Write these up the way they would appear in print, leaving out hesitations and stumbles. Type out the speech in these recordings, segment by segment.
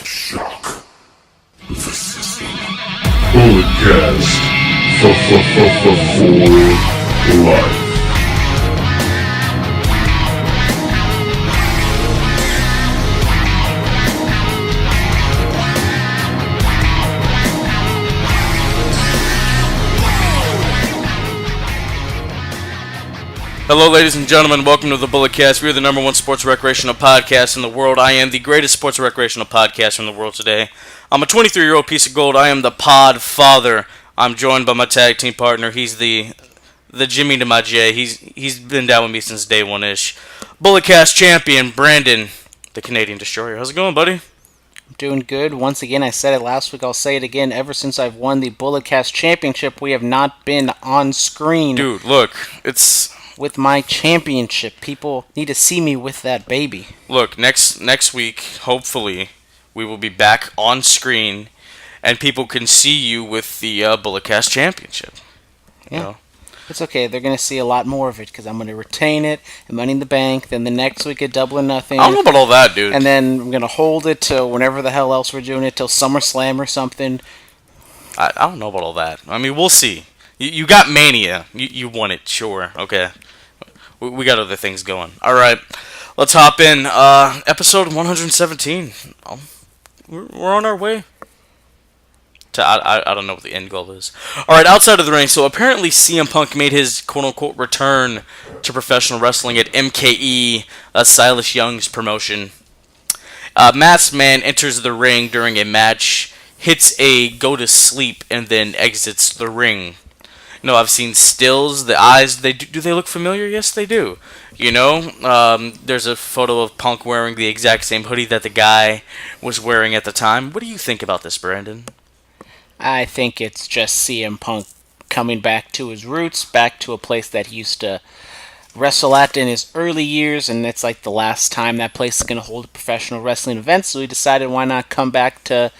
Shock the system. Bulletcast for life. Hello, ladies and gentlemen. Welcome to the Bulletcast. We are the number one sports recreational podcast in the world. I am the greatest sports recreational podcast in the world today. I'm a 23-year-old piece of gold. I am the pod father. I'm joined by my tag team partner. He's the Jimmy to my J. He's been down with me since day one-ish. Bulletcast champion, Brandon, the Canadian Destroyer. How's it going, buddy? Doing good. Once again, I said it last week. I'll say it again. Ever since I've won the Bulletcast Championship, we have not been on screen. Dude, look, it's... with my championship. People need to see me with that baby. Look, next week, hopefully, we will be back on screen, and people can see you with the Bulletcast Championship. Yeah. You know? It's okay. They're going to see a lot more of it, because I'm going to retain it, and Money in the Bank, then the next week at Double or Nothing. I don't know about all that, dude. And then I'm going to hold it till whenever the hell else we're doing it, till SummerSlam or something. I don't know about all that. I mean, we'll see. You got Mania. You won it, sure. Okay. We got other things going. All right. Let's hop in. Episode 117. We're on our way. I don't know what the end goal is. All right, outside of the ring. So apparently CM Punk made his quote-unquote return to professional wrestling at MKE, Silas Young's promotion. Masked Man enters the ring during a match, hits a go to sleep, and then exits the ring. No, I've seen stills. The eyes, do they look familiar? Yes, they do. You know, there's a photo of Punk wearing the exact same hoodie that the guy was wearing at the time. What do you think about this, Brandon? I think it's just CM Punk coming back to his roots, back to a place that he used to wrestle at in his early years, and it's like the last time that place is going to hold a professional wrestling event, so he decided why not come back to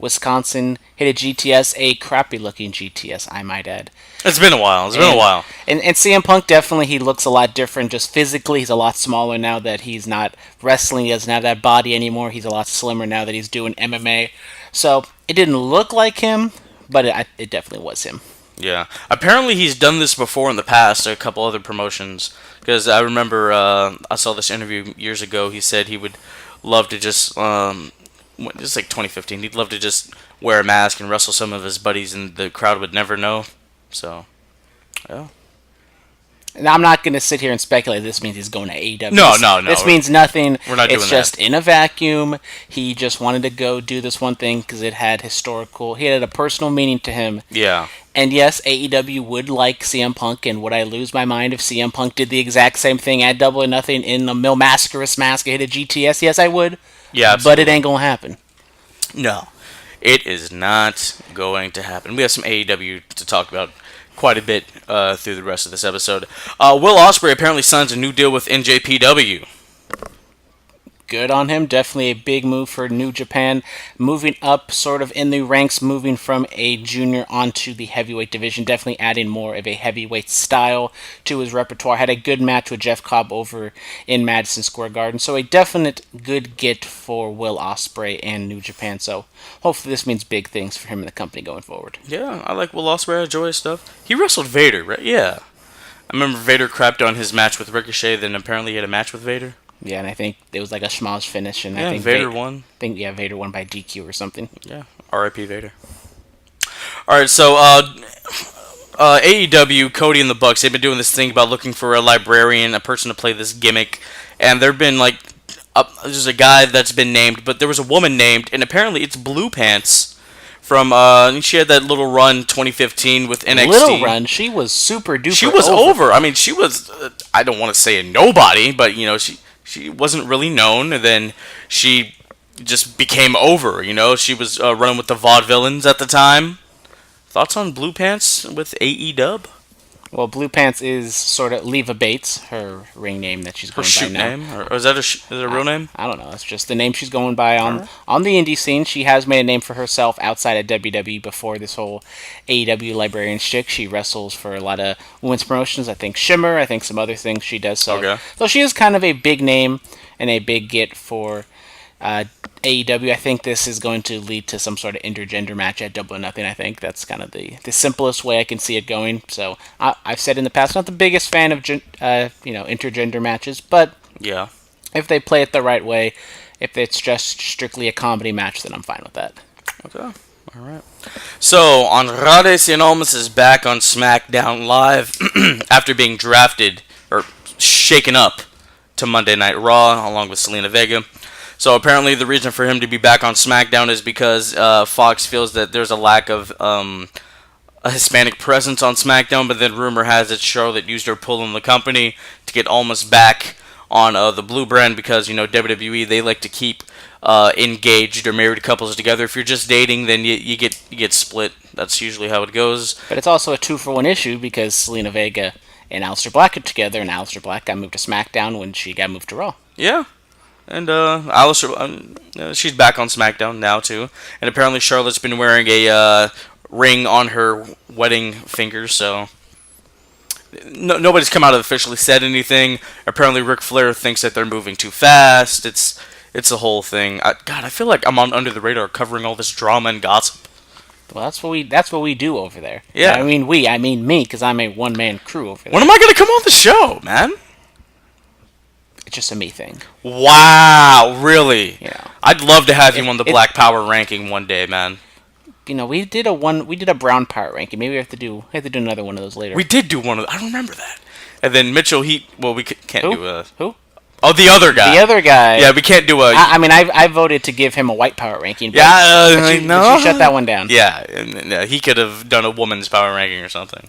Wisconsin, hit a GTS, a crappy-looking GTS, I might add. It's been a while. And CM Punk, definitely, he looks a lot different. Just physically, he's a lot smaller now that he's not wrestling. He doesn't have that body anymore. He's a lot slimmer now that he's doing MMA. So, it didn't look like him, but it definitely was him. Yeah. Apparently, he's done this before in the past, a couple other promotions. Because I remember I saw this interview years ago. He said he would love to just... It's like 2015. He'd love to just wear a mask and wrestle some of his buddies, and the crowd would never know. So, yeah. And I'm not going to sit here and speculate this means he's going to AEW. No. This means nothing. We're not doing that. It's just in a vacuum. He just wanted to go do this one thing because it had he had a personal meaning to him. Yeah. And yes, AEW would like CM Punk, and would I lose my mind if CM Punk did the exact same thing at Double or Nothing in the Mil Mascaras mask and hit a GTS? Yes, I would. Yeah, absolutely. But it ain't going to happen. No, it is not going to happen. We have some AEW to talk about quite a bit through the rest of this episode. Will Ospreay apparently signs a new deal with NJPW. Good on him. Definitely a big move for New Japan. Moving up sort of in the ranks, moving from a junior onto the heavyweight division. Definitely adding more of a heavyweight style to his repertoire. Had a good match with Jeff Cobb over in Madison Square Garden. So a definite good get for Will Ospreay and New Japan. So hopefully this means big things for him and the company going forward. Yeah, I like Will Ospreay. I enjoy his stuff. He wrestled Vader, right? Yeah. I remember Vader crapped on his match with Ricochet, then apparently he had a match with Vader. Yeah, and I think it was like a schmoz finish, and I think Vader won. Vader won by DQ or something. Yeah, R.I.P. Vader. All right, so AEW, Cody and the Bucks, they've been doing this thing about looking for a librarian, a person to play this gimmick, and there've been like there's a guy that's been named, but there was a woman named, and apparently it's Blue Pants. From she had that little run 2015 with NXT. Little run, she was super duper. She was over. I mean, she was. I don't want to say a nobody, but you know, she wasn't really known, and then she just became over. You know, she was running with the Vaudevillains at the time. Thoughts on Blue Pants with AEW? Well, Blue Pants is sort of Leva Bates, her ring name that she's going by now. Her shoot name? Or is that a real name? I don't know. It's just the name she's going by on the indie scene. She has made a name for herself outside of WWE before this whole AEW librarian shtick. She wrestles for a lot of women's promotions. I think Shimmer. I think some other things she does. So, okay. So she is kind of a big name and a big get for AEW, I think this is going to lead to some sort of intergender match at Double or Nothing. I think that's kind of the simplest way I can see it going. So I've said in the past, not the biggest fan of intergender matches, but Yeah. if they play it the right way, if it's just strictly a comedy match, then I'm fine with that. Okay. All right. So, Andrade Cien Almas is back on SmackDown Live after being drafted, or shaken up, to Monday Night Raw, along with Selena Vega. So, apparently the reason for him to be back on SmackDown is because Fox feels that there's a lack of a Hispanic presence on SmackDown, but then rumor has it Charlotte used her pull in the company to get Almas back on the blue brand because, WWE, they like to keep engaged or married couples together. If you're just dating, then you get split. That's usually how it goes. But it's also a 2-for-1 issue because Selena Vega and Aleister Black are together, and Aleister Black got moved to SmackDown when she got moved to Raw. Yeah. And Aleister, she's back on SmackDown now, too. And apparently Charlotte's been wearing a ring on her wedding finger, so nobody's come out and officially said anything. Apparently Ric Flair thinks that they're moving too fast. It's a whole thing. I feel like I'm on Under the Radar covering all this drama and gossip. Well, that's what we do over there. Yeah. I mean me, because I'm a one-man crew over there. When am I going to come on the show, man? It's just a me thing. Wow, really? Yeah. I'd love to have you on the Black Power ranking one day, man. We did a brown power ranking. Maybe we have to do another one of those later. We did do one of those. I remember that. And then Mitchell, we can't Who? do a... Who? Oh, the other guy. The other guy. Yeah, we can't do a... I voted to give him a white power ranking. But, Yeah, but no. you shut that one down. Yeah, and he could have done a woman's power ranking or something,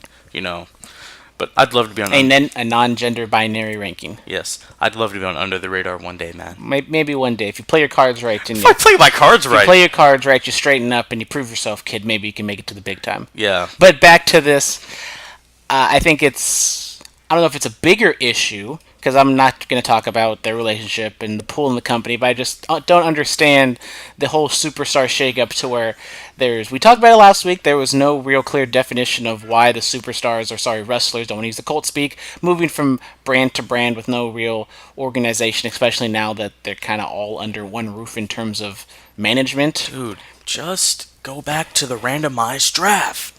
But I'd love to be on... And then a non-gender binary ranking. Yes, I'd love to be on Under the Radar one day, man. Maybe one day. If you play your cards right. And If I play my cards right. you play your cards right, you straighten up, and you prove yourself, kid, maybe you can make it to the big time. Yeah. But back to this. I think it's... I don't know if it's a bigger issue, because I'm not going to talk about their relationship and the pool in the company, but I just don't understand the whole superstar shakeup to where we talked about it last week, there was no real clear definition of why the superstars, wrestlers, don't want to use the cult speak, moving from brand to brand with no real organization, especially now that they're kind of all under one roof in terms of management. Dude, just go back to the randomized draft.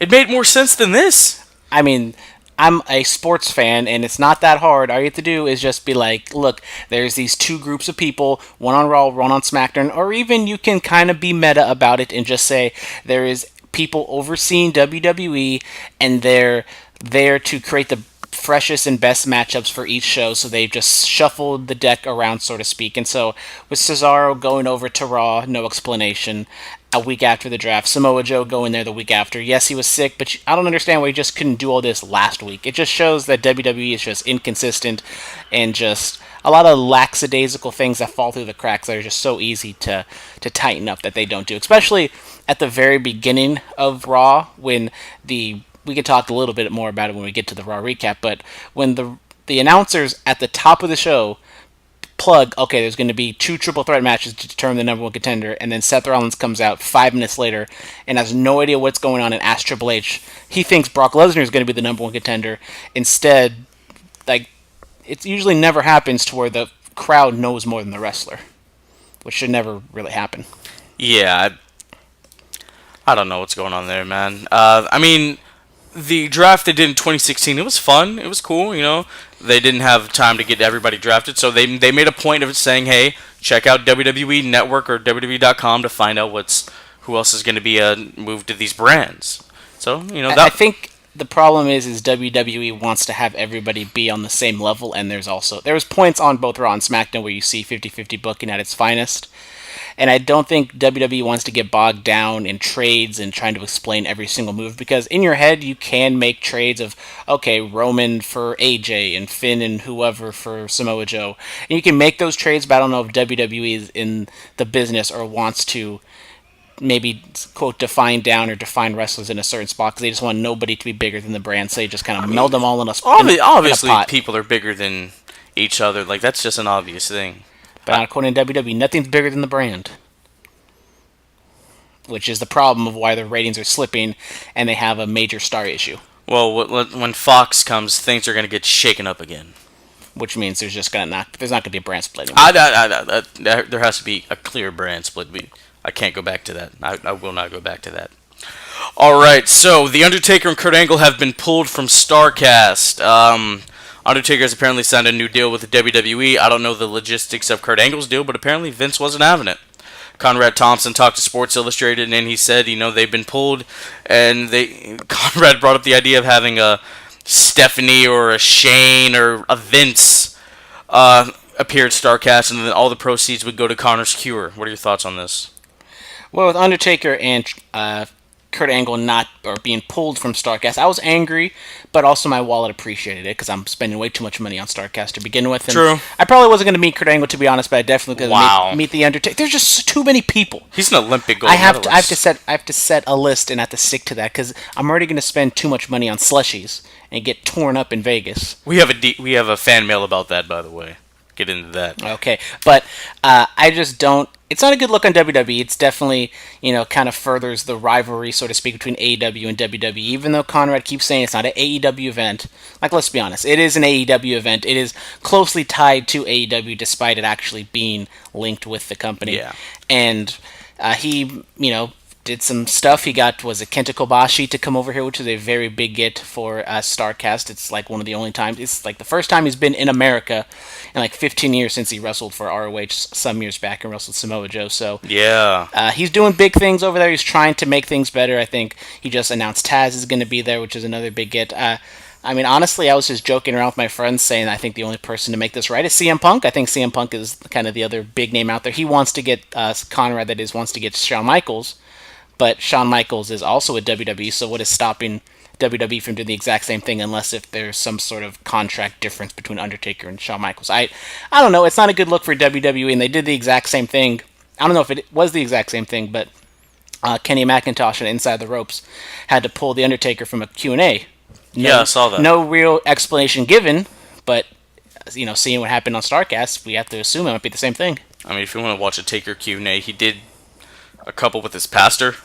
It made more sense than this. I mean... I'm a sports fan, and it's not that hard. All you have to do is just be like, look, there's these two groups of people, one on Raw, one on SmackDown, or even you can kind of be meta about it and just say there is people overseeing WWE, and they're there to create the freshest and best matchups for each show, so they've just shuffled the deck around, so to speak. And so with Cesaro going over to Raw, no explanation, a week after the draft, Samoa Joe going there the week after. Yes, he was sick, but I don't understand why he just couldn't do all this last week. It just shows that WWE is just inconsistent and just a lot of lackadaisical things that fall through the cracks that are just so easy to tighten up that they don't do. Especially at the very beginning of Raw, when we can talk a little bit more about it when we get to the Raw recap, but when the announcers at the top of the show plug, okay, there's going to be 2 triple threat matches to determine the number one contender, and then Seth Rollins comes out 5 minutes later and has no idea what's going on and asks Triple H. He thinks Brock Lesnar is going to be the number one contender. Instead, it usually never happens to where the crowd knows more than the wrestler, which should never really happen. Yeah, I don't know what's going on there, man. I mean, the draft they did in 2016, it was fun. It was cool, They didn't have time to get everybody drafted, so they made a point of saying, hey, check out WWE Network or WWE.com to find out who else is going to be moved to these brands. So, I think the problem is WWE wants to have everybody be on the same level, and there was points on both Raw and SmackDown where you see 50-50 booking at its finest. And I don't think WWE wants to get bogged down in trades and trying to explain every single move, because in your head you can make trades of, okay, Roman for AJ and Finn and whoever for Samoa Joe. And you can make those trades, but I don't know if WWE is in the business or wants to maybe, quote, define down or define wrestlers in a certain spot, because they just want nobody to be bigger than the brand, so they just kind of meld them all in a obviously, in a pot. People are bigger than each other. That's just an obvious thing. But according to WWE, nothing's bigger than the brand. Which is the problem of why their ratings are slipping and they have a major star issue. Well, when Fox comes, things are going to get shaken up again. which means there's not gonna be a brand split anymore. There has to be a clear brand split. I can't go back to that. I will not go back to that. All right, so the Undertaker and Kurt Angle have been pulled from Starrcast. Undertaker has apparently signed a new deal with the WWE. I don't know the logistics of Kurt Angle's deal, but apparently Vince wasn't having it. Conrad Thompson talked to Sports Illustrated, and he said, they've been pulled, and Conrad brought up the idea of having a Stephanie or a Shane or a Vince appear at Starrcast, and then all the proceeds would go to Connor's cure. What are your thoughts on this? Well, with Undertaker and Kurt Angle being pulled from Starrcast, I was angry, but also my wallet appreciated it because I'm spending way too much money on Starrcast to begin with. And True. I probably wasn't going to meet Kurt Angle, to be honest, but I definitely going to meet the Undertaker. There's just too many people. He's an Olympic gold medalist. I have to set a list and have to stick to that because I'm already going to spend too much money on slushies and get torn up in Vegas. We have a fan mail about that, by the way. Get into that. Okay, but I just don't. It's not a good look on WWE. It's definitely, kind of furthers the rivalry, so to speak, between AEW and WWE. Even though Conrad keeps saying it's not an AEW event, let's be honest, it is an AEW event. It is closely tied to AEW, despite it actually being linked with the company. Yeah. And he, did some stuff. He got, Kenta Kobashi to come over here, which is a very big get for Starrcast. It's like one of the only times. It's like the first time he's been in America in like 15 years since he wrestled for ROH some years back and wrestled Samoa Joe. So yeah, he's doing big things over there. He's trying to make things better. I think he just announced Taz is going to be there, which is another big get. Honestly, I was just joking around with my friends saying I think the only person to make this right is CM Punk. I think CM Punk is kind of the other big name out there. He wants to get Conrad, wants to get Shawn Michaels. But Shawn Michaels is also at WWE, so what is stopping WWE from doing the exact same thing unless if there's some sort of contract difference between Undertaker and Shawn Michaels? I don't know. It's not a good look for WWE, and they did the exact same thing. I don't know if it was the exact same thing, but Kenny McIntosh and Inside the Ropes had to pull The Undertaker from a Q&A. I saw that. No real explanation given, but seeing what happened on Starrcast, we have to assume it might be the same thing. If you want to watch a Taker Q&A, he did a couple with his pastor.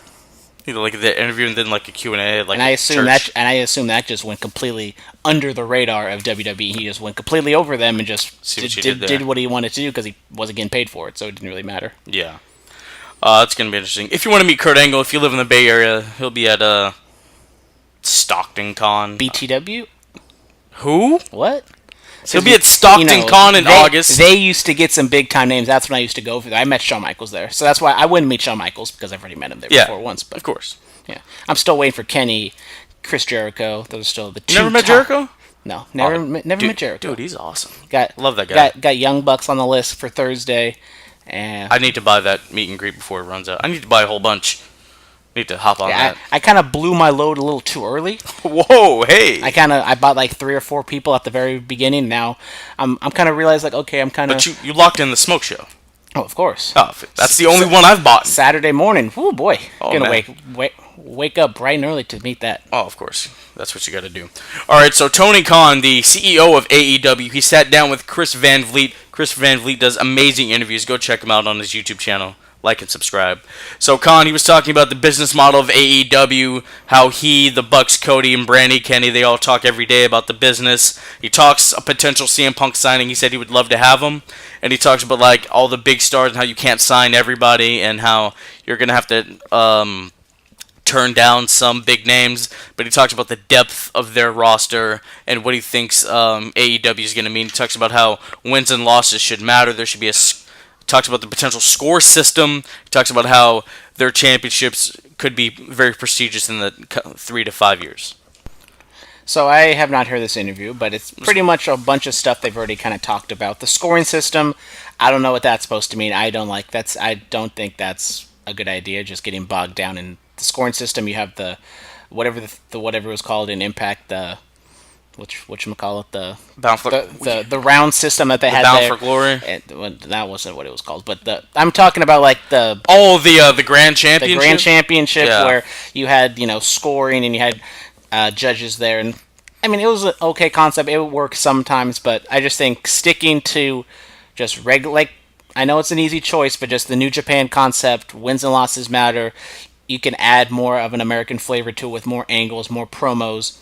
Like the interview and then like a Q&A. Like, and I assume that just went completely under the radar of WWE. He just went completely over them and just did what he wanted to do because he wasn't getting paid for it, so it didn't really matter. Yeah, it's gonna be interesting. If you want to meet Kurt Angle, if you live in the Bay Area, he'll be at Stockton Con. BTW? Who? What? He'll be at Stockton Con in August. They used to get some big time names. That's when I used to go for that. I met Shawn Michaels there, so that's why I wouldn't meet Shawn Michaels because I've already met him there before once. But of course, yeah, I'm still waiting for Kenny, Chris Jericho. Those are still the two. Never met Jericho? No, never met Jericho. Dude, he's awesome. Love that guy. Got Young Bucks on the list for Thursday. And I need to buy that meet and greet before it runs out. I need to buy a whole bunch. Need to hop on that. I kind of blew my load a little too early. Whoa, hey! I bought like 3 or 4 people at the very beginning. Now I'm kind of realized okay, I'm kind of. But you locked in the smoke show. Oh, of course. Oh, that's the only one I've bought. Saturday morning. Oh boy, gonna man. wake up bright and early to meet that. Oh, of course. That's what you got to do. All right, so Tony Khan, the CEO of AEW, he sat down with Chris Van Vliet. Chris Van Vliet does amazing interviews. Go check him out on his YouTube channel. Like and subscribe. So Khan, he was talking about the business model of AEW, how he, the Bucks, Cody, and Brandy Kenny, they all talk every day about the business. He talks a potential CM Punk signing. He said he would love to have him. And he talks about like all the big stars and how you can't sign everybody and how you're going to have to turn down some big names. But he talks about the depth of their roster and what he thinks AEW is going to mean. He talks about how wins and losses should matter. There should be talks about the potential score system. He talks about how their championships could be very prestigious in the 3 to 5 years. So I have not heard this interview, but it's pretty much a bunch of stuff they've already kind of talked about. The scoring system, I don't know what that's supposed to mean. I don't think that's a good idea. Just getting bogged down in the scoring system. You have the whatever it was called in Impact. Whatchamacallit, the round system that they had Bound there. for Glory? That wasn't what it was called, but I'm talking about like the Grand Championship? The Grand Championship where you had, scoring and you had judges there. And I mean, it was an okay concept. It would work sometimes, but I just think sticking to just regular, I know it's an easy choice, but just the New Japan concept, wins and losses matter. You can add more of an American flavor to it with more angles, more promos.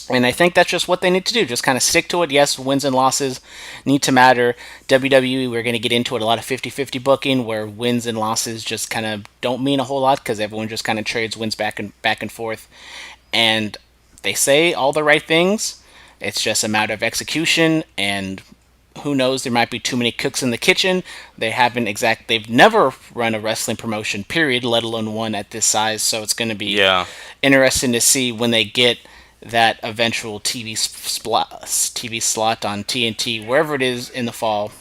And I think that's just what they need to do. Just kind of stick to it. Yes, wins and losses need to matter. WWE, we're going to get into it, a lot of 50-50 booking where wins and losses just kind of don't mean a whole lot because everyone just kind of trades wins back and forth. And they say all the right things. It's just a matter of execution, and who knows, there might be too many cooks in the kitchen. They've never run a wrestling promotion, period, let alone one at this size. So it's going to be interesting to see when they get that eventual TV slot on TNT, wherever it is in the fall,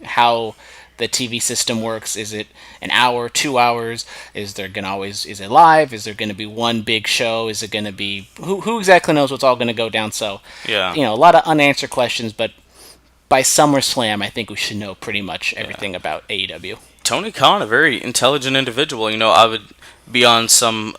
how the TV system works. Is it an hour, 2 hours? Is it live? Is there going to be one big show? Is it going to be who exactly knows what's all going to go down? So a lot of unanswered questions, but by SummerSlam, I think we should know pretty much everything about AEW. Tony Khan, a very intelligent individual. I would be on some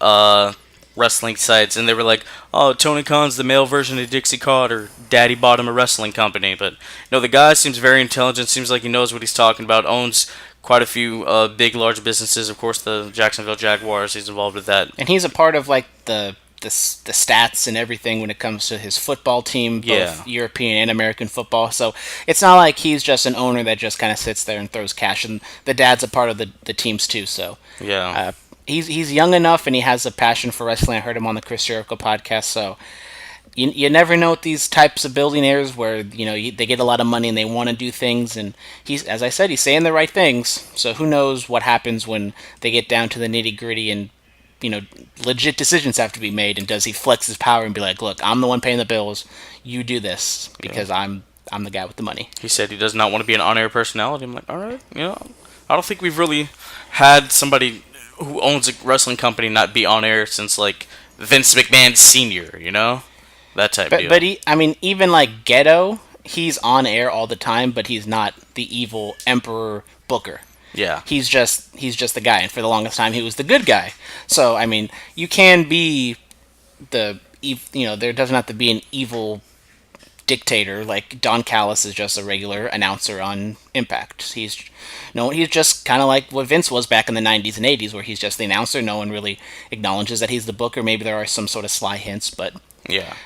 wrestling sites, and they were like, "Oh, Tony Khan's the male version of Dixie Carter. Daddy bought him a wrestling company." But the guy seems very intelligent. Seems like he knows what he's talking about. Owns quite a few big, large businesses. Of course, the Jacksonville Jaguars. He's involved with that, and he's a part of like the stats and everything when it comes to his football team, both European and American football. So it's not like he's just an owner that just kind of sits there and throws cash. And the dad's a part of the teams too. So he's young enough and he has a passion for wrestling. I heard him on the Chris Jericho podcast. So you never know with these types of billionaires where they get a lot of money and they want to do things. And he's, as I said, he's saying the right things. So who knows what happens when they get down to the nitty gritty and legit decisions have to be made, and does he flex his power and be like, look, I'm the one paying the bills, you do this, because I'm the guy with the money. He said he does not want to be an on-air personality. I'm like, all right, I don't think we've really had somebody who owns a wrestling company not be on air since, like, Vince McMahon Sr., that type of deal. But even like Ghetto, he's on air all the time, but he's not the evil emperor booker. Yeah. He's just the guy, and for the longest time he was the good guy. So, you can be there doesn't have to be an evil dictator, like Don Callis is just a regular announcer on Impact. He's just kind of like what Vince was back in the 90s and 80s, where he's just the announcer. No one really acknowledges that he's the booker. Maybe there are some sort of sly hints, but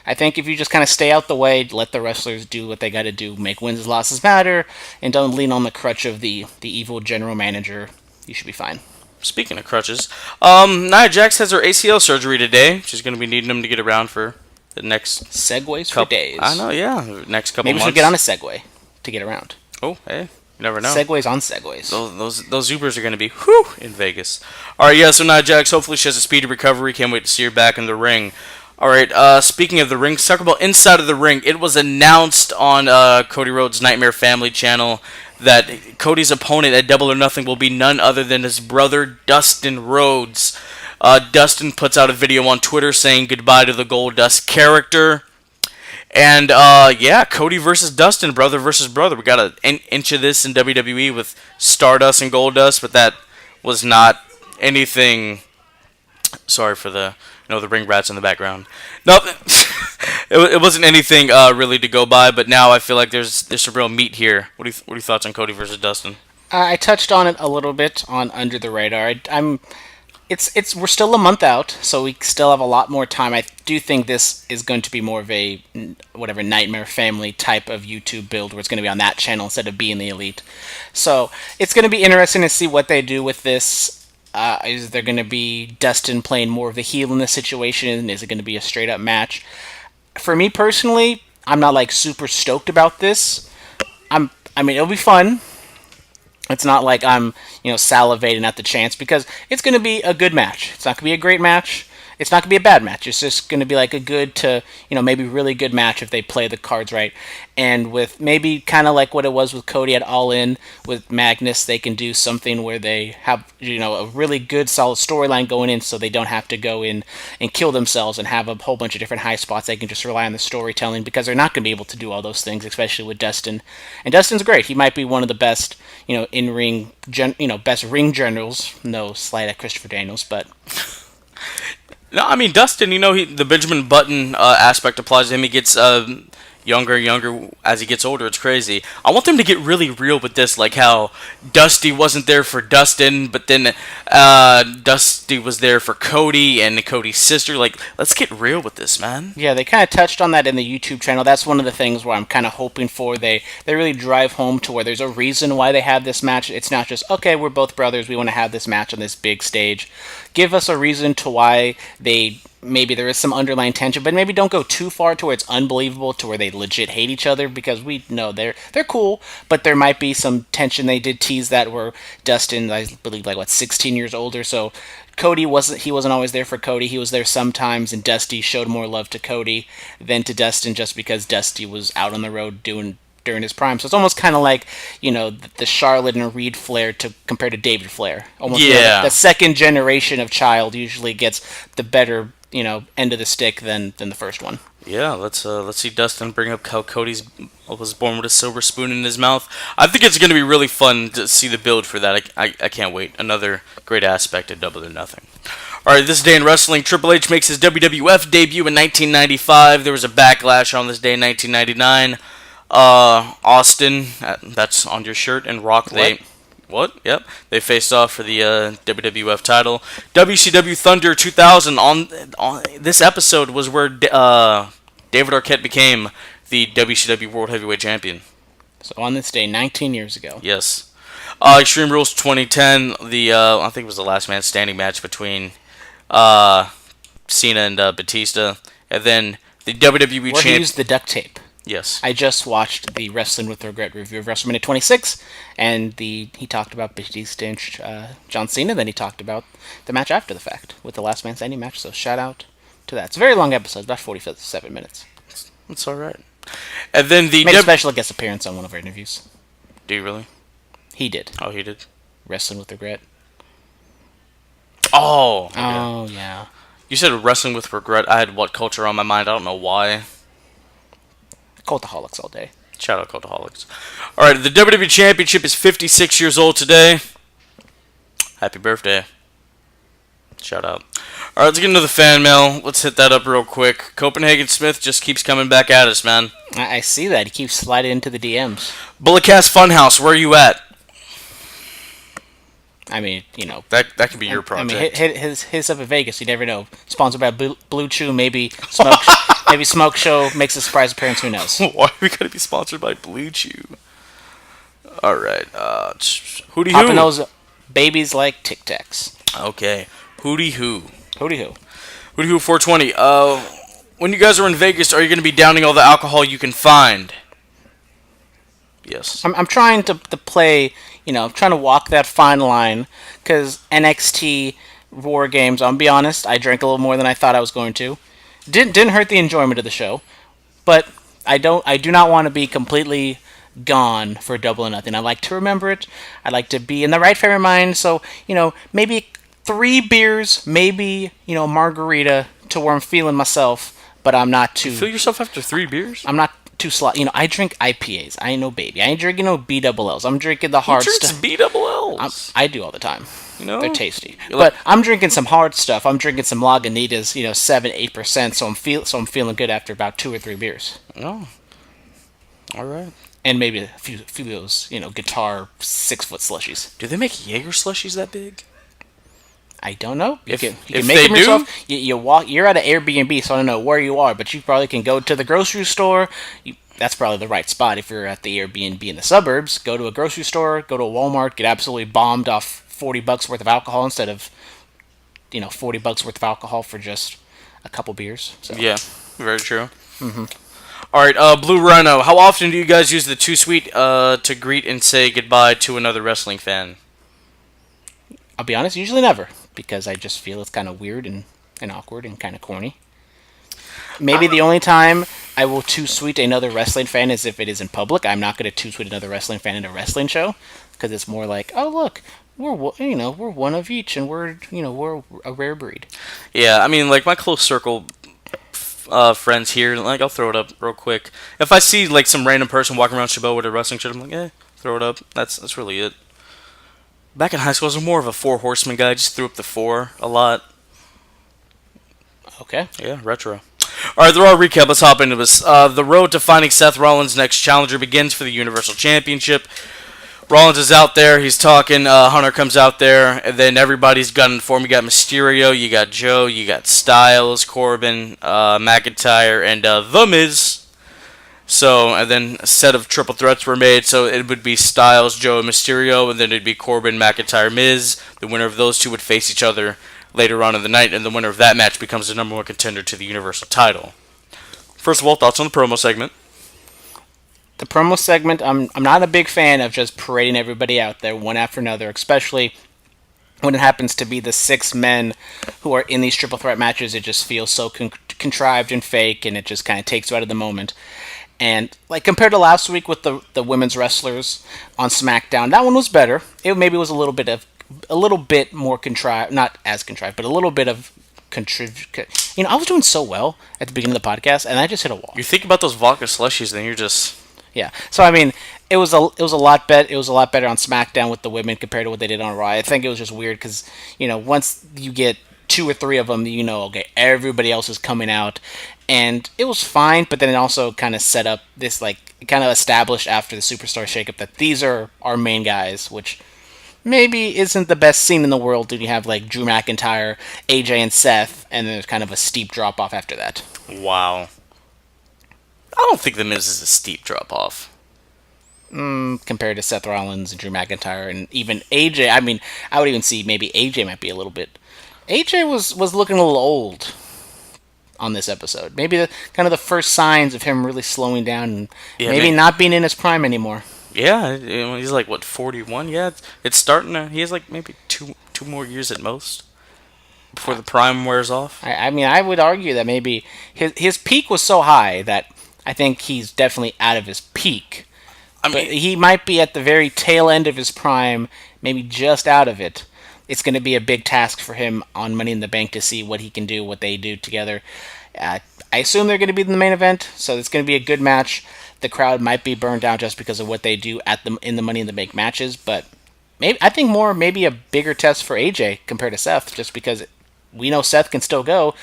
I think if you just kind of stay out the way, let the wrestlers do what they got to do, make wins and losses matter, and don't lean on the crutch of the evil general manager, you should be fine. Speaking of crutches, Nia Jax has her ACL surgery today. She's going to be needing them to get around for the next Segways for days. I know, next couple Maybe months. we should get on a Segway to get around. Oh, hey, you never know. Segways on Segways. Those Ubers are going to be in Vegas. All right, so Nia Jax, hopefully she has a speedy recovery. Can't wait to see her back in the ring. All right, speaking of the ring, let's talk about inside of the ring. It was announced on Cody Rhodes' Nightmare Family channel that Cody's opponent at Double or Nothing will be none other than his brother, Dustin Rhodes. Dustin puts out a video on Twitter saying goodbye to the Goldust character. And, Cody versus Dustin, brother versus brother. We got an inch of this in WWE with Stardust and Goldust, but that was not anything... Sorry for the ring rats in the background. No, it wasn't anything really to go by, but now I feel like there's some real meat here. What are your thoughts on Cody versus Dustin? I touched on it a little bit on Under the Radar. We're still a month out, so we still have a lot more time. I do think this is going to be more of a Nightmare Family type of YouTube build, where it's going to be on that channel instead of being the Elite. So it's going to be interesting to see what they do with this. Is there going to be Dustin playing more of the heel in this situation? Is it going to be a straight up match? For me personally, I'm not like super stoked about this. It'll be fun. It's not like I'm, salivating at the chance, because it's going to be a good match. It's not going to be a great match. It's not going to be a bad match. It's just going to be like a good to, maybe really good match if they play the cards right. And with maybe kind of like what it was with Cody at All In with Magnus, they can do something where they have, a really good solid storyline going in, so they don't have to go in and kill themselves and have a whole bunch of different high spots. They can just rely on the storytelling, because they're not going to be able to do all those things, especially with Dustin. And Dustin's great. He might be one of the best, in-ring, best ring generals. No slight at Christopher Daniels, but... No, Dustin, the Benjamin Button aspect applies to him. He gets younger and younger as he gets older. It's crazy. I want them to get really real with this, like how Dusty wasn't there for Dustin, but then Dusty was there for Cody and Cody's sister. Like, let's get real with this, man. Yeah, they kind of touched on that in the YouTube channel. That's one of the things where I'm kind of hoping for. They really drive home to where there's a reason why they have this match. It's not just, okay, we're both brothers, we want to have this match on this big stage. Give us a reason to why maybe there is some underlying tension, but maybe don't go too far to where it's unbelievable to where they legit hate each other, because we know they're cool, but there might be some tension. They did tease that where Dustin, I believe, 16 years older, so Cody wasn't always there for Cody. He was there sometimes, and Dusty showed more love to Cody than to Dustin just because Dusty was out on the road during his prime. So it's almost kind of like, the Charlotte and Reed Flair compared to David Flair. Almost, the second generation of child usually gets the better end of the stick than the first one. Yeah, let's see Dustin bring up how Cody was born with a silver spoon in his mouth. I think it's going to be really fun to see the build for that. I can't wait. Another great aspect of Double or Nothing. All right, this day in wrestling, Triple H makes his WWF debut in 1995. There was a backlash on this day in 1999. Austin, that's on your shirt, and Rock, What? Yep. They faced off for the WWF title. WCW Thunder 2000. On this episode was where David Arquette became the WCW World Heavyweight Champion. So on this day, 19 years ago. Yes. Extreme Rules 2010. I think it was the last man standing match between Cena and Batista, and then the WWE Where he used the duct tape. Yes. I just watched the Wrestling with Regret review of WrestleMania 26, and he talked about Batista and John Cena, then he talked about the match after the fact, with the Last Man Standing match, so shout out to that. It's a very long episode, about 47 minutes. It's alright. And then the... Made a special guest appearance on one of our interviews. Do you really? He did. Oh, he did? Wrestling with Regret. Oh! Okay. Oh, yeah. You said Wrestling with Regret. I had What Culture on my mind. I don't know why. Cultaholics all day. Shout out Cultaholics. Alright, the WWE Championship is 56 years old today. Happy birthday. Shout out. Alright, let's get into the fan mail. Let's hit that up real quick. Copenhagen Smith just keeps coming back at us, man. I see that. He keeps sliding into the DMs. Bulletcast Funhouse, where are you at? I mean, That could be your project. I mean, his up in Vegas. You never know. Sponsored by Blue Chew, maybe Smoke. Maybe Smoke Show makes a surprise appearance. Who knows? Why are we gotta be sponsored by Blue Chew? All right. Hootie Popping Hoo. those babies like Tic Tacs. Okay. Hootie Hoo. Hootie Hoo. Hootie Hoo 420. When you guys are in Vegas, are you gonna be downing all the alcohol you can find? Yes. I'm trying to play. I'm trying to walk that fine line, because NXT War Games. I'll be honest. I drank a little more than I thought I was going to. Didn't hurt the enjoyment of the show, but I do not want to be completely gone for Double or Nothing. I like to remember it. I like to be in the right frame of mind. So maybe 3 beers, maybe margarita to where I'm feeling myself, but I'm not too. You feel yourself after 3 beers? I'm not too slot. I drink IPAs. I ain't no baby. I ain't drinking no BLLs. I'm drinking the hard stuff. BLLs? I do all the time. They're tasty. You're but I'm drinking some hard stuff. I'm drinking some Lagunitas, 7-8%. So I'm feeling good after about 2 or 3 beers. Oh, all right. And maybe a few of those, guitar 6-foot slushies. Do they make Jaeger slushies that big? I don't know. You can if make they them yourself. You walk. You're at an Airbnb, so I don't know where you are, but you probably can go to the grocery store. That's probably the right spot if you're at the Airbnb in the suburbs. Go to a grocery store, go to a Walmart, get absolutely bombed off $40 worth of alcohol instead of, $40 worth of alcohol for just a couple beers. So. Yeah, very true. Mm-hmm. All right, Blue Rhino. How often do you guys use the Too Sweet to greet and say goodbye to another wrestling fan? I'll be honest, usually never, because I just feel it's kind of weird and awkward and kind of corny. Maybe the only time I will too sweet another wrestling fan is if it is in public. I'm not going to too sweet another wrestling fan in a wrestling show, because it's more like, oh look, we're one of each, and we're a rare breed. Yeah, I mean, like my close circle friends here, like I'll throw it up real quick. If I see like some random person walking around Chabot with a wrestling shirt, I'm like, throw it up. That's really it. Back in high school, I was more of a 4 Horsemen guy. Just threw up the 4 a lot. Okay. Yeah, retro. All right, the Raw recap. Let's hop into this. The road to finding Seth Rollins' next challenger begins for the Universal Championship. Rollins is out there. He's talking. Hunter comes out there, and then everybody's gunning for him. You got Mysterio, you got Joe, you got Styles, Corbin, McIntyre, and The Miz. So, and then a set of triple threats were made. So it would be Styles, Joe, and Mysterio, and then it'd be Corbin, McIntyre, Miz. The winner of those two would face each other later on in the night, and the winner of that match becomes the number one contender to the Universal title. First of all, thoughts on the promo segment? The promo segment, I'm not a big fan of just parading everybody out there one after another, especially when it happens to be the 6 men who are in these triple threat matches. It just feels so contrived and fake, and it just kind of takes you out of the moment. And like compared to last week with the women's wrestlers on Smackdown, that one was better. It maybe was a little bit more contrived, not as contrived, but a little bit of contrived. I was doing so well at the beginning of the podcast, and I just hit a wall. You think about those vodka slushies, then you're just... Yeah, so I mean, it was a lot better. It was a lot better on SmackDown with the women compared to what they did on Raw. I think it was just weird because once you get 2 or 3 of them, okay, everybody else is coming out, and it was fine. But then it also kind of set up this kind of established after the Superstar shakeup that these are our main guys, which maybe isn't the best scene in the world. When you have like Drew McIntyre, AJ, and Seth, and then there's kind of a steep drop off after that. Wow. I don't think The Miz is a steep drop-off. Compared to Seth Rollins and Drew McIntyre and even AJ. I mean, I would even see maybe AJ might be a little bit... AJ was looking a little old on this episode. Maybe kind of the first signs of him really slowing down and not being in his prime anymore. Yeah, he's like, 41? Yeah, it's starting to... He has like maybe two more years at most before the prime wears off. I mean, I would argue that maybe his peak was so high that I think he's definitely out of his peak. But he might be at the very tail end of his prime, maybe just out of it. It's going to be a big task for him on Money in the Bank to see what he can do, what they do together. I assume they're going to be in the main event, so it's going to be a good match. The crowd might be burned out just because of what they do in the Money in the Bank matches, but I think maybe a bigger test for AJ compared to Seth, just because we know Seth can still go.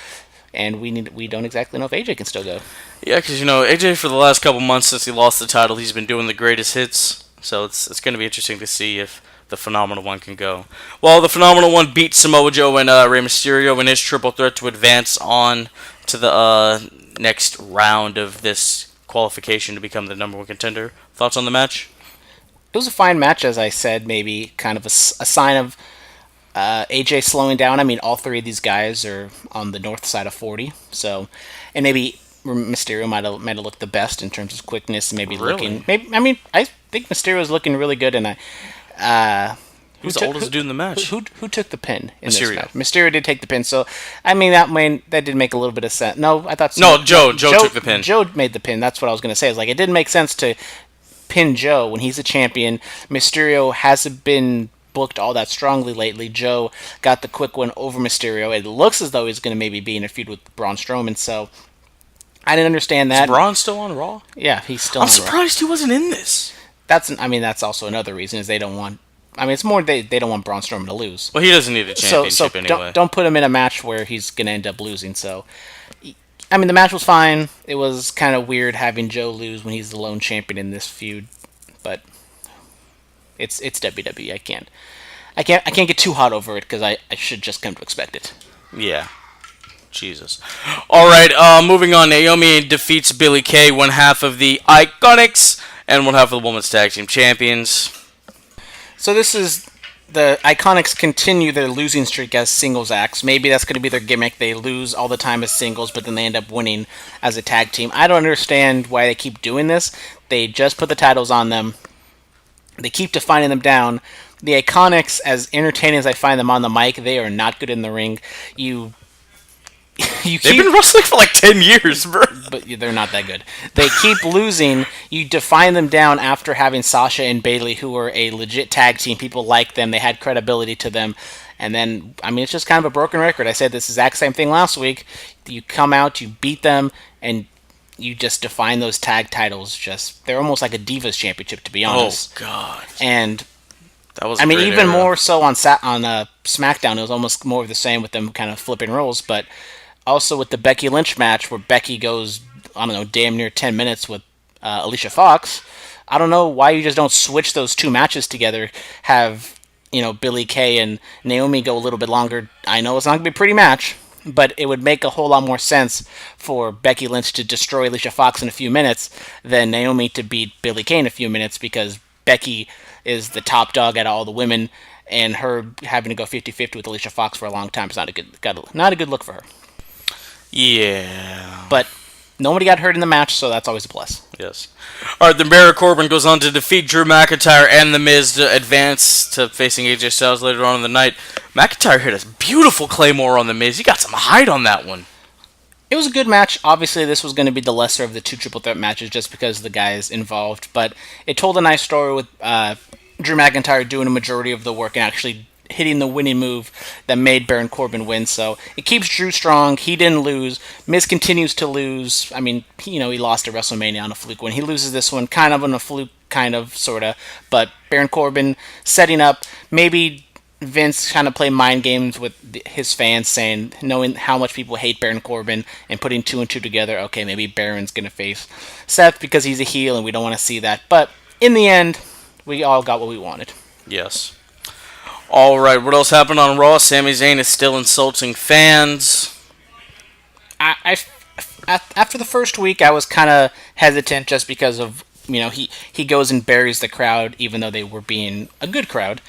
And we don't exactly know if AJ can still go. Yeah, because AJ for the last couple months since he lost the title, he's been doing the greatest hits. So it's going to be interesting to see if the Phenomenal One can go. Well, the Phenomenal One beat Samoa Joe and Rey Mysterio in his triple threat to advance on to the next round of this qualification to become the number one contender. Thoughts on the match? It was a fine match, as I said. Maybe kind of a sign of AJ slowing down. I mean, all 3 of these guys are on the north side of 40, so, and maybe Mysterio might have looked the best in terms of quickness. Maybe really? I think Mysterio's looking really good, and who's the oldest dude in the match? Who took the pin in Mysterio. this match? Mysterio did take the pin, so I mean that did make a little bit of sense. No, I thought Joe took the pin. Joe made the pin. That's what I was going to say. It's like it didn't make sense to pin Joe when he's a champion. Mysterio hasn't been booked all that strongly lately. Joe got the quick one over Mysterio. It looks as though he's going to maybe be in a feud with Braun Strowman, so I didn't understand that. Is Braun still on Raw? Yeah, he's still on Raw. I'm surprised he wasn't in this. That's also another reason is they don't want... I mean, it's more they don't want Braun Strowman to lose. Well, he doesn't need a championship anyway. Don't put him in a match where he's going to end up losing, so... I mean, the match was fine. It was kind of weird having Joe lose when he's the lone champion in this feud, but... It's WWE. I can't get too hot over it because I should just come to expect it. Yeah. Jesus. All right. Moving on. Naomi defeats Billie Kay, one half of the Iconics and one half of the Women's Tag Team Champions. So this is the Iconics continue their losing streak as singles acts. Maybe that's going to be their gimmick. They lose all the time as singles, but then they end up winning as a tag team. I don't understand why they keep doing this. They just put the titles on them. They keep defining them down. The Iconics, as entertaining as I find them on the mic, they are not good in the ring. They've been wrestling for like 10 years, bro. But they're not that good. They keep losing. You define them down after having Sasha and Bayley, who are a legit tag team. People like them. They had credibility to them. And then, I mean, it's just kind of a broken record. I said this exact same thing last week. You come out, you beat them, and you just define those tag titles. They're almost like a Divas Championship, to be honest. Oh, God. And... That was even era. More so on SmackDown, it was almost more of the same with them kind of flipping roles. But Also with the Becky Lynch match where Becky goes, I don't know, damn near 10 minutes with Alicia Fox. I don't know why you just don't switch those two matches together. Have, Billie Kay and Naomi go a little bit longer. I know it's not going to be a pretty match, but it would make a whole lot more sense for Becky Lynch to destroy Alicia Fox in a few minutes than Naomi to beat Billie Kay in a few minutes, because Becky is the top dog out of all the women, and her having to go 50-50 with Alicia Fox for a long time is not a good look for her. Yeah. But nobody got hurt in the match, so that's always a plus. Yes. All right, then Baron Corbin goes on to defeat Drew McIntyre and The Miz to advance to facing AJ Styles later on in the night. McIntyre hit a beautiful Claymore on The Miz. He got some height on that one. It was a good match. Obviously, this was going to be the lesser of the two triple threat matches just because of the guys involved, but it told a nice story with Drew McIntyre doing a majority of the work and actually hitting the winning move that made Baron Corbin win. So it keeps Drew strong. He didn't lose. Miz continues to lose. I mean, he lost at WrestleMania on a fluke win. He loses this one kind of on a fluke, kind of, sort of. But Baron Corbin setting up, maybe Vince kind of play mind games with his fans, knowing how much people hate Baron Corbin and putting two and two together. Okay, maybe Baron's going to face Seth because he's a heel and we don't want to see that. But in the end, we all got what we wanted. Yes. All right, what else happened on Raw? Sami Zayn is still insulting fans. After the first week, I was kind of hesitant just because of, he goes and buries the crowd even though they were being a good crowd.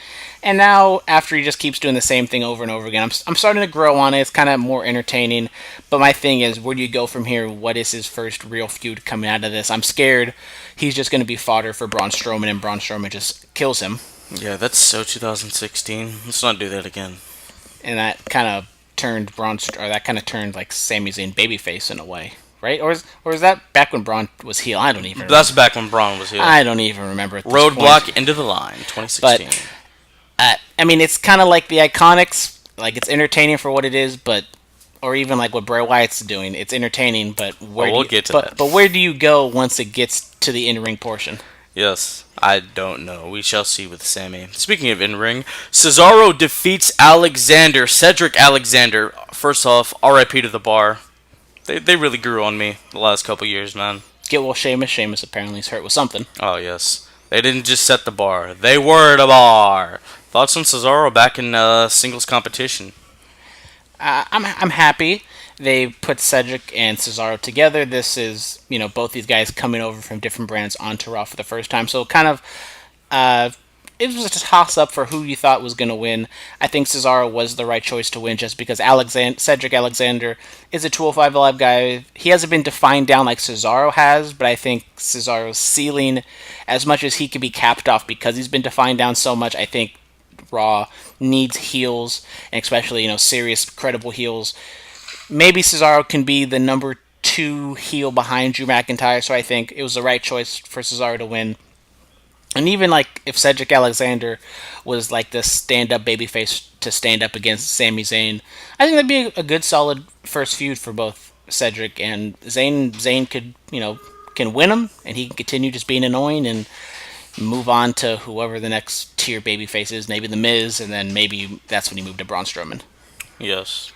And now, after he just keeps doing the same thing over and over again, I'm starting to grow on it. It's kind of more entertaining. But my thing is, where do you go from here? What is his first real feud coming out of this? I'm scared he's just going to be fodder for Braun Strowman, and Braun Strowman just kills him. Yeah, that's so 2016. Let's not do that again. And that kind of turned like Sami Zayn babyface in a way, right? Or is that back when Braun was heel? I don't even remember. That's back when Braun was heel. I don't even remember at this Roadblock point. into the line, 2016. But, I mean, it's kind of like the Iconics. Like, it's entertaining for what it is, or even like what Bray Wyatt's doing. It's entertaining, but we'll get to that. But where do you go once it gets to the in-ring portion? Yes, I don't know. We shall see with Sammy. Speaking of in-ring, Cesaro defeats Cedric Alexander. First off, RIP to the bar. They really grew on me the last couple years, man. Get well, Sheamus. Sheamus apparently is hurt with something. Oh, yes. They didn't just set the bar. They were the bar. Thoughts on Cesaro back in singles competition? I'm happy they put Cedric and Cesaro together. This is, both these guys coming over from different brands onto Raw for the first time. So kind of, it was just a toss-up for who you thought was going to win. I think Cesaro was the right choice to win just because Cedric Alexander is a 205 Live guy. He hasn't been defined down like Cesaro has, but I think Cesaro's ceiling, as much as he can be capped off because he's been defined down so much, I think Raw needs heels, and especially, serious, credible heels. Maybe Cesaro can be the number 2 heel behind Drew McIntyre, so I think it was the right choice for Cesaro to win. And even like if Cedric Alexander was like the stand-up babyface to stand up against Sami Zayn, I think that'd be a good solid first feud for both Cedric and Zayn. Zayn could, can win him, and he can continue just being annoying and move on to whoever the next tier babyface is, maybe The Miz, and then maybe that's when he moved to Braun Strowman. Yes.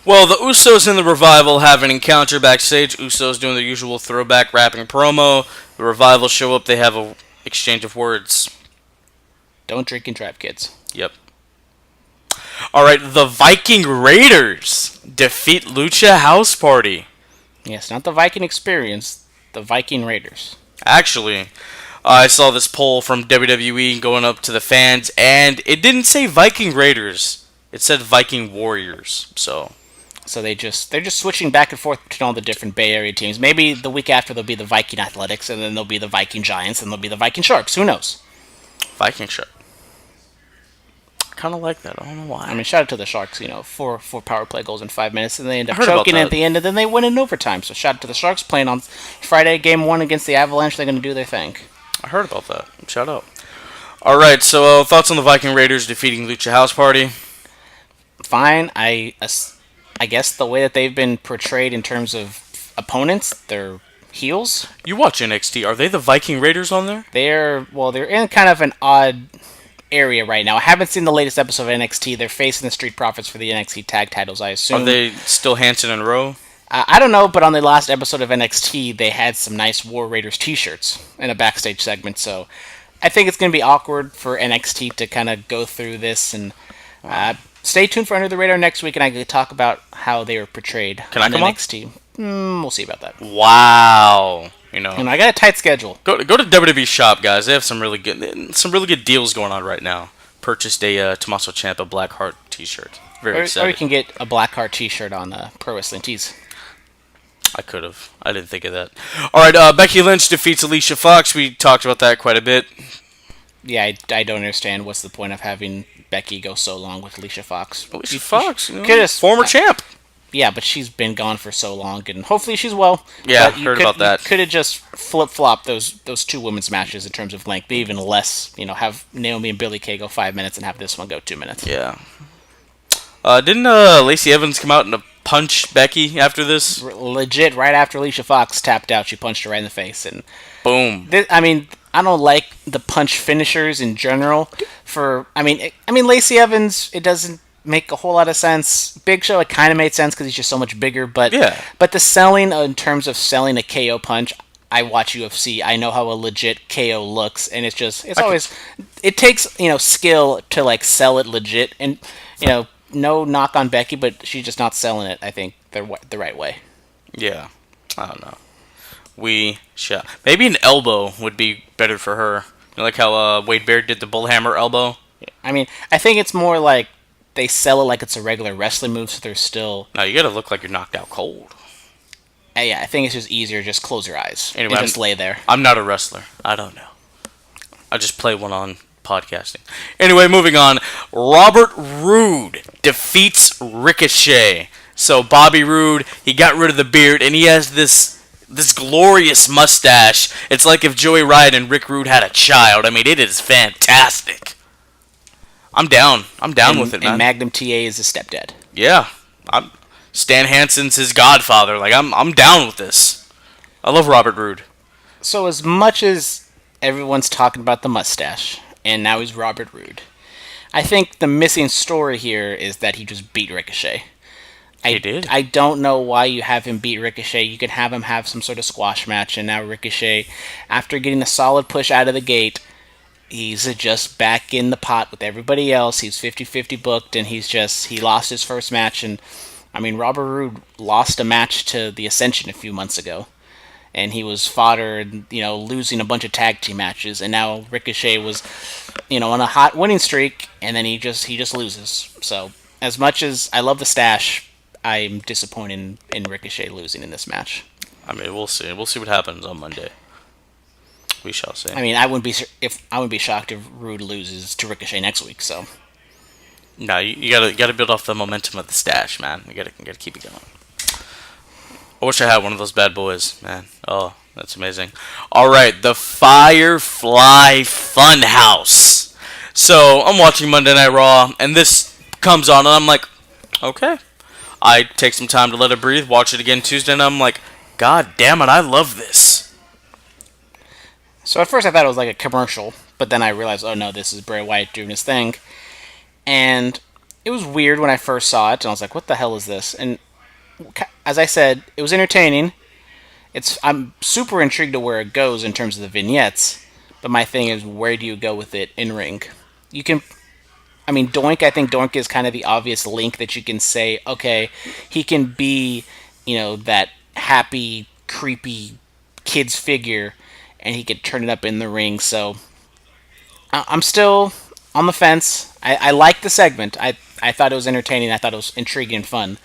Well, the Usos and the Revival have an encounter backstage. Usos doing their usual throwback rapping promo. The Revival show up. They have a exchange of words. Don't drink and drive, kids. Yep. Alright, the Viking Raiders defeat Lucha House Party. Yes, not the Viking Experience, the Viking Raiders. Actually, I saw this poll from WWE going up to the fans, and it didn't say Viking Raiders. It said Viking Warriors, so they're just switching back and forth between all the different Bay Area teams. Maybe the week after there'll be the Viking Athletics, and then there'll be the Viking Giants, and there'll be the Viking Sharks. Who knows? Viking Shark. I kind of like that. I don't know why. I mean, shout out to the Sharks. 4 power play goals in 5 minutes, and they end up choking at the end, and then they win in overtime. So shout out to the Sharks playing on Friday, Game 1 against the Avalanche. They're going to do their thing. I heard about that. Shout out. All right. So thoughts on the Viking Raiders defeating Lucha House Party? Fine. I guess the way that they've been portrayed in terms of opponents, they're heels. You watch NXT. Are they the Viking Raiders on there? They're in kind of an odd area right now. I haven't seen the latest episode of NXT. They're facing the Street Profits for the NXT tag titles, I assume. Are they still Hanson and Rowe? I don't know, but on the last episode of NXT, they had some nice War Raiders t-shirts in a backstage segment, so I think it's going to be awkward for NXT to kind of go through this, and stay tuned for Under the Radar next week, and I can talk about how they were portrayed on NXT. We'll see about that. Wow. And I got a tight schedule. Go to WWE Shop, guys. They have some really good deals going on right now. Purchased a Tommaso Ciampa Blackheart t-shirt. Very excited. Or you can get a Blackheart t-shirt on Pro Wrestling Tees. I could have. I didn't think of that. All right, Becky Lynch defeats Alicia Fox. We talked about that quite a bit. Yeah, I don't understand what's the point of having Becky go so long with Alicia Fox. Alicia Fox, former champ. Yeah, but she's been gone for so long, and hopefully she's well. Yeah, heard about that. You could have just flip-flopped those two women's matches in terms of length, even less. Have Naomi and Billie Kay go 5 minutes and have this one go 2 minutes. Yeah. Didn't Lacey Evans come out and punch Becky after this? Legit, right after Alicia Fox tapped out, she punched her right in the face, and boom. I don't like the punch finishers in general. Lacey Evans, it doesn't make a whole lot of sense. Big Show, it kind of made sense because he's just so much bigger, but the selling in terms of selling a KO punch, I watch UFC. I know how a legit KO looks, and it takes skill to sell it legit, and no knock on Becky, but she's just not selling it, I think, the right way. Yeah. I don't know. Maybe an elbow would be better for her. Like how Wade Barrett did the bullhammer elbow. I think it's more like they sell it like it's a regular wrestling move, so they're still... No, you gotta look like you're knocked out cold. Yeah, I think it's just easier. Just close your eyes and just lay there. I'm not a wrestler. I don't know. I just play one on podcasting. Anyway, moving on. Robert Roode defeats Ricochet. So Bobby Roode, he got rid of the beard, and he has this glorious mustache. It's like if Joey Ryan and Rick Rude had a child. It is fantastic. I'm down. With it, man. And Magnum TA is his stepdad. Yeah. Stan Hansen's his godfather. I'm down with this. I love Robert Roode. So as much as everyone's talking about the mustache, and now he's Robert Roode, I think the missing story here is that he just beat Ricochet. He did? I don't know why you have him beat Ricochet. You can have him have some sort of squash match, and now Ricochet, after getting a solid push out of the gate, he's just back in the pot with everybody else. He's 50-50 booked, and he lost his first match. And Robert Roode lost a match to the Ascension a few months ago, and he was fodder, losing a bunch of tag team matches. And now Ricochet was, on a hot winning streak, and then he just loses. So as much as I love the stash, I'm disappointed in Ricochet losing in this match. We'll see. We'll see what happens on Monday. We shall see. I wouldn't be shocked if Roode loses to Ricochet next week. So, no, you gotta build off the momentum of the stash, man. You gotta keep it going. I wish I had one of those bad boys, man. Oh, that's amazing. All right, the Firefly Funhouse. So I'm watching Monday Night Raw, and this comes on, and I'm like, okay. I take some time to let it breathe, watch it again Tuesday, and I'm like, God damn it, I love this. So at first I thought it was like a commercial, but then I realized, oh no, this is Bray Wyatt doing his thing. And it was weird when I first saw it, and I was like, what the hell is this? And as I said, it was entertaining. I'm super intrigued to where it goes in terms of the vignettes, but my thing is, where do you go with it in ring? You can... Doink, I think Doink is kind of the obvious link that you can say, okay, he can be, that happy, creepy kid's figure, and he could turn it up in the ring. So I'm still on the fence. I like the segment. I thought it was entertaining. I thought it was intriguing and fun.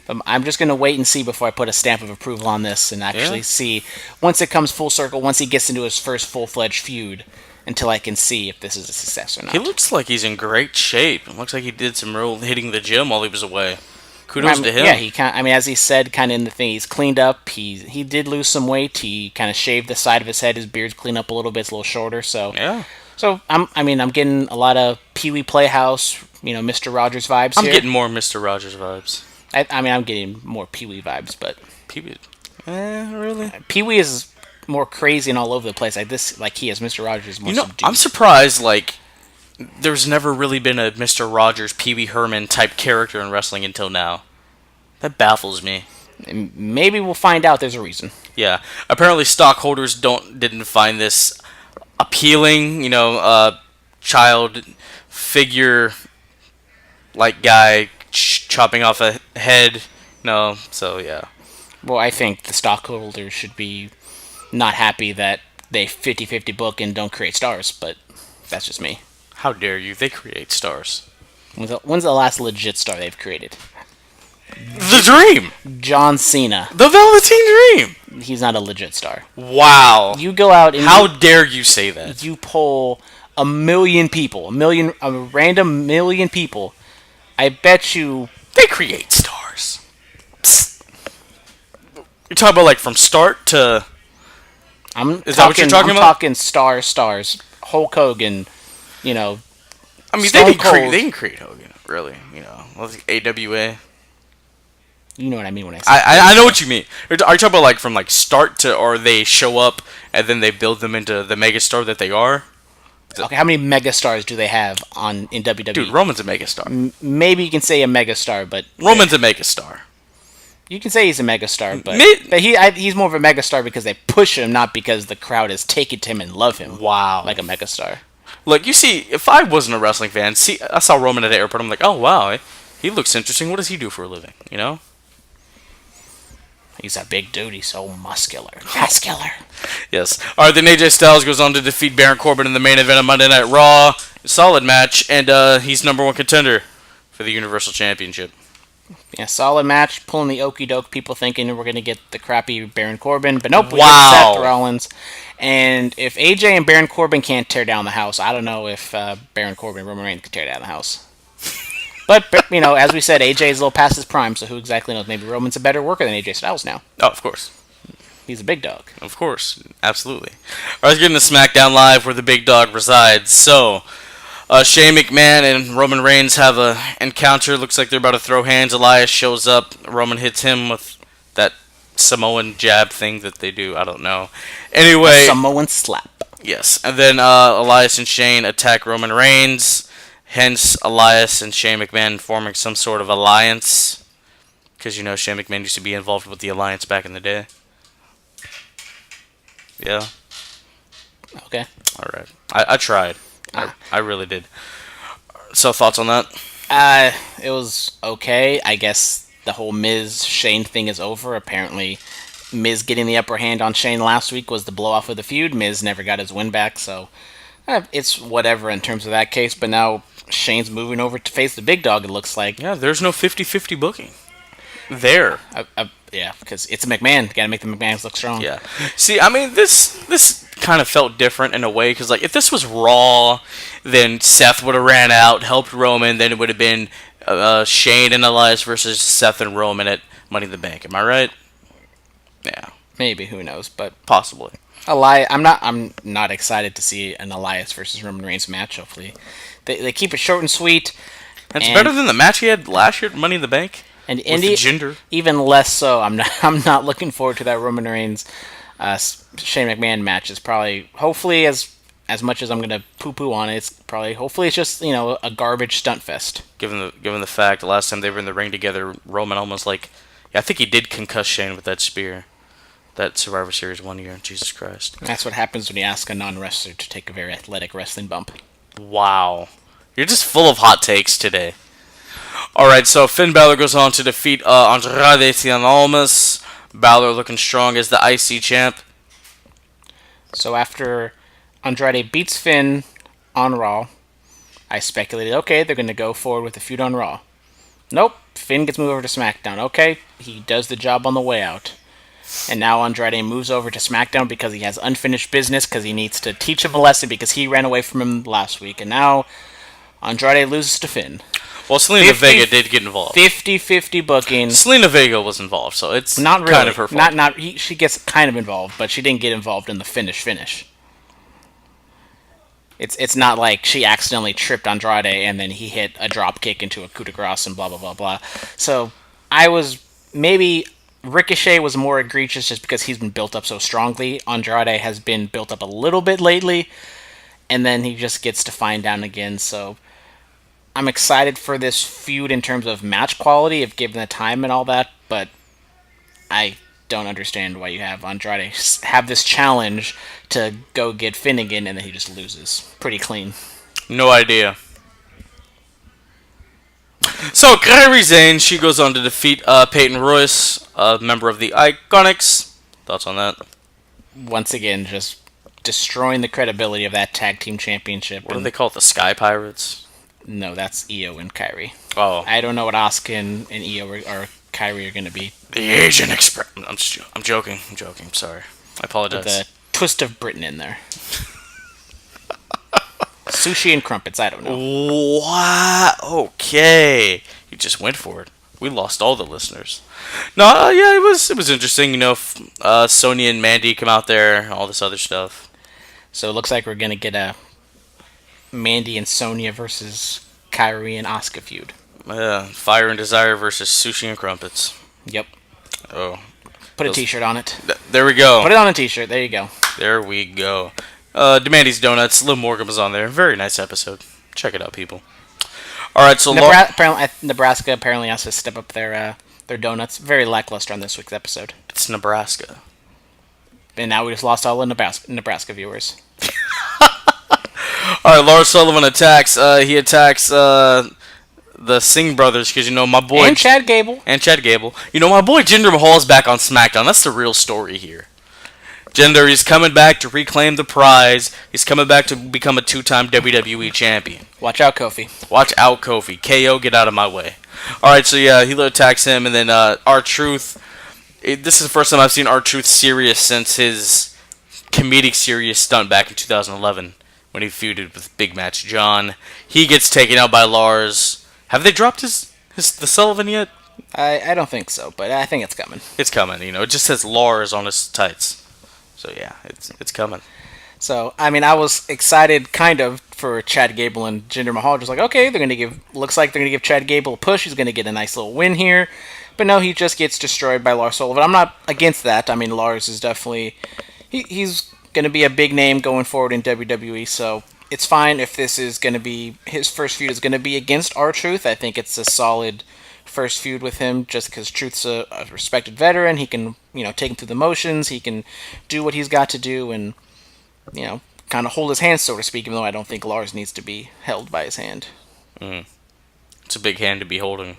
But I'm just going to wait and see before I put a stamp of approval on this and actually see, once it comes full circle, once he gets into his first full-fledged feud, until I can see if this is a success or not. He looks like he's in great shape. It looks like he did some real hitting the gym while he was away. Kudos to him. Yeah, he as he said, kind of in the thing, he's cleaned up. He did lose some weight. He kind of shaved the side of his head. His beard's cleaned up a little bit. It's a little shorter. So yeah. So I'm getting a lot of Pee Wee Playhouse, Mr. Rogers vibes. I'm getting more Mr. Rogers vibes. I'm getting more Pee Wee vibes, but Pee Wee, really? Pee Wee is more crazy and all over the place. Like he is. Mr. Rogers is more subdued. I'm surprised, there's never really been a Mr. Rogers, Pee Wee Herman type character in wrestling until now. That baffles me. And maybe we'll find out there's a reason. Yeah. Apparently, stockholders didn't find this appealing. Child figure like guy chopping off a head. No. So yeah. Well, I think the stockholders should be not happy that they 50-50 book and don't create stars, but that's just me. How dare you? They create stars. When's the last legit star they've created? The Dream! John Cena. The Velveteen Dream! He's not a legit star. Wow. You go out and how dare you say that? You poll a random million people. I bet you they create stars. Psst. You're talking about like from start to. Is that what you're talking about? I'm talking stars. Hulk Hogan, I mean, they can create Hogan, really. AWA. You know what I mean when I say I know what you mean. Are you talking about like from like start to, or they show up and then they build them into the megastar that they are? Okay, how many megastars do they have in WWE? Dude, Roman's a megastar. Maybe you can say a megastar, but Roman's a megastar. You can say he's a megastar, but he's more of a megastar because they push him, not because the crowd is taken to him and love him. Wow, like a megastar. Look, you see, if I wasn't a wrestling fan, I saw Roman at the airport. I'm like, oh wow, he looks interesting. What does he do for a living? He's a big dude. He's so muscular. Yes. All right, then AJ Styles goes on to defeat Baron Corbin in the main event of Monday Night Raw. Solid match, and he's #1 contender for the Universal Championship. Yeah, solid match. Pulling the okey doke. People thinking we're going to get the crappy Baron Corbin, but nope. We get Seth Rollins. And if AJ and Baron Corbin can't tear down the house, I don't know if Baron Corbin and Roman Reigns can tear down the house. But as we said, AJ is a little past his prime, so who exactly knows? Maybe Roman's a better worker than AJ Styles now. Oh, of course. He's a big dog. Of course. Absolutely. All right, let's get into SmackDown Live, where the big dog resides. So, Shane McMahon and Roman Reigns have an encounter. Looks like they're about to throw hands. Elias shows up. Roman hits him with that Samoan jab thing that they do. I don't know. Anyway. A Samoan slap. Yes. And then Elias and Shane attack Roman Reigns. Hence, Elias and Shane McMahon forming some sort of alliance. Because, Shane McMahon used to be involved with the alliance back in the day. Yeah. Okay. All right. I tried. I really did. So, thoughts on that? It was okay. I guess the whole Miz-Shane thing is over. Apparently, Miz getting the upper hand on Shane last week was the blow-off of the feud. Miz never got his win back, so it's whatever in terms of that case. But now Shane's moving over to face the big dog, it looks like. Yeah, there's no 50-50 booking. There. Yeah, because it's a McMahon. Got to make the McMahons look strong. Yeah. See, I mean, this kind of felt different in a way, because like if this was Raw, then Seth would have ran out, helped Roman, then it would have been Shane and Elias versus Seth and Roman at Money in the Bank. Am I right? Yeah. Maybe, who knows, but possibly. I'm not excited to see an Elias versus Roman Reigns match. Hopefully, they keep it short and sweet. That's better than the match he had last year at Money in the Bank. And even less so. I'm not looking forward to that Roman Reigns Shane McMahon match. It's probably, hopefully, as much as I'm gonna poo on it, hopefully it's just a garbage stunt fest. Given the fact the last time they were in the ring together, Roman almost I think he did concuss Shane with that spear. That Survivor Series 1 year. Jesus Christ. That's what happens when you ask a non-wrestler to take a very athletic wrestling bump. Wow. You're just full of hot takes today. Alright, so Finn Balor goes on to defeat Andrade Cien Almas. Balor looking strong as the IC champ. So after Andrade beats Finn on Raw, I speculated, okay, they're going to go forward with the feud on Raw. Nope. Finn gets moved over to SmackDown. Okay, he does the job on the way out. And now Andrade moves over to SmackDown because he has unfinished business, because he needs to teach him a lesson because he ran away from him last week. And now Andrade loses to Finn. Well, Selena Vega did get involved. 50-50 booking. Selena Vega was involved, so it's not really kind of her fault. She gets kind of involved, but she didn't get involved in the finish. It's not like she accidentally tripped Andrade and then he hit a drop kick into a coup de grace and blah blah blah blah. So maybe Ricochet was more egregious just because he's been built up so strongly. Andrade has been built up a little bit lately, and then he just gets to find down again. So I'm excited for this feud in terms of match quality, if given the time and all that, but I don't understand why you have Andrade have this challenge to go get Finnegan and then he just loses. Pretty clean. No idea. So, Kairi Sane, she goes on to defeat Peyton Royce, a member of the Iconics. Thoughts on that? Once again, just destroying the credibility of that tag team championship. What do they call it? The Sky Pirates? No, that's Io and Kairi. Oh. I don't know what Asuka and Io or Kairi are going to be. The Asian Express. I'm joking. Sorry. I apologize. With a twist of Britain in there. Sushi and crumpets, I don't know. What? Okay. You just went for it. We lost all the listeners. No, yeah, it was interesting. You know, Sonya and Mandy come out there, all this other stuff. So it looks like we're going to get a Mandy and Sonya versus Kairi and Asuka feud. Fire and Desire versus Sushi and Crumpets. Yep. Oh. Put a t-shirt on it. There we go. Put it on a t-shirt. There you go. There we go. Demandy's Donuts. Liv Morgan was on there. Very nice episode. Check it out, people. All right, so Nebraska apparently has to step up their donuts. Very lackluster on this week's episode. It's Nebraska. And now we just lost all the Nebraska viewers. All right, Lars Sullivan attacks. He attacks the Singh brothers because, you know, my boy... And Chad Gable. You know, my boy Jinder Mahal's back on SmackDown. That's the real story here. Jinder, he's coming back to reclaim the prize. He's coming back to become a 2-time WWE champion. Watch out, Kofi. KO, get out of my way. All right, so yeah, he attacks him, and then R-Truth. This is the first time I've seen R-Truth serious since his comedic serious stunt back in 2011 when he feuded with Big Match John. He gets taken out by Lars. Have they dropped the Sullivan yet? I don't think so, but I think it's coming. It's coming, you know. It just says Lars on his tights. So yeah, it's coming. So, I mean, I was excited kind of for Chad Gable and Jinder Mahal. Just like, okay, looks like they're going to give Chad Gable a push. He's going to get a nice little win here. But no, he just gets destroyed by Lars Sullivan. I'm not against that. I mean, Lars is definitely, he's going to be a big name going forward in WWE. So it's fine if this is going to be, his first feud is going to be against R-Truth. I think it's a solid first feud with him just because Truth's a respected veteran. He can, you know, take him through the motions. He can do what he's got to do and, you know, kind of hold his hand, so to speak, even though I don't think Lars needs to be held by his hand. It's a big hand to be holding.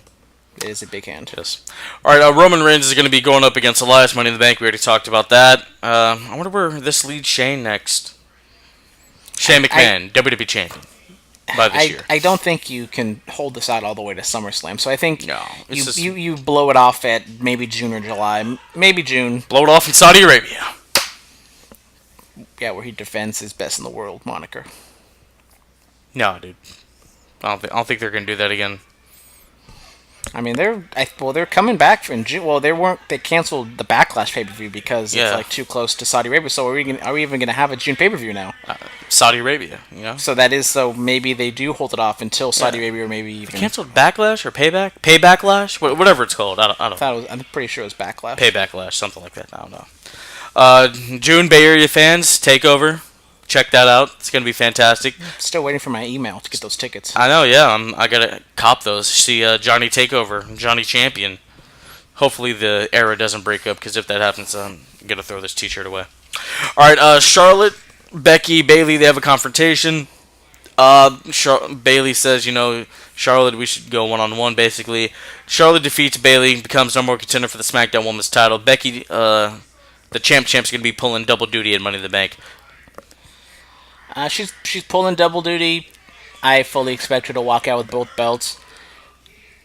It is a big hand. Yes. All right, Roman Reigns is going to be going up against Elias, Money in the Bank. We already talked about that. I wonder where this leads Shane next. Shane McMahon, WWE champion. By this year. I don't think you can hold this out all the way to SummerSlam. So I think you blow it off at maybe June or July. Maybe June. Blow it off in Saudi Arabia. Yeah, where he defends his best in the world moniker. No, dude. I don't think they're going to do that again. I mean, they're coming back in June. Well, they canceled the Backlash pay-per-view because it's like too close to Saudi Arabia. So are we even going to have a June pay-per-view now? Saudi Arabia, you know. So maybe they do hold it off until Saudi Arabia, or maybe even they canceled Backlash or Payback, Paybacklash, whatever it's called. I don't know. I'm pretty sure it was Backlash. Paybacklash, something like that. I don't know. June, Bay Area fans, Takeover. Check that out. It's going to be fantastic. Still waiting for my email to get those tickets. I know, yeah. I got to cop those. See Johnny Takeover, Johnny Champion. Hopefully the era doesn't break up, because if that happens, I'm going to throw this t-shirt away. All right, Charlotte, Becky, Bayley, they have a confrontation. Bayley says, you know, Charlotte, we should go one-on-one, basically. Charlotte defeats Bayley, becomes number one contender for the SmackDown Women's title. Becky, the champ's going to be pulling double duty at Money in the Bank. She's pulling double duty. I fully expect her to walk out with both belts.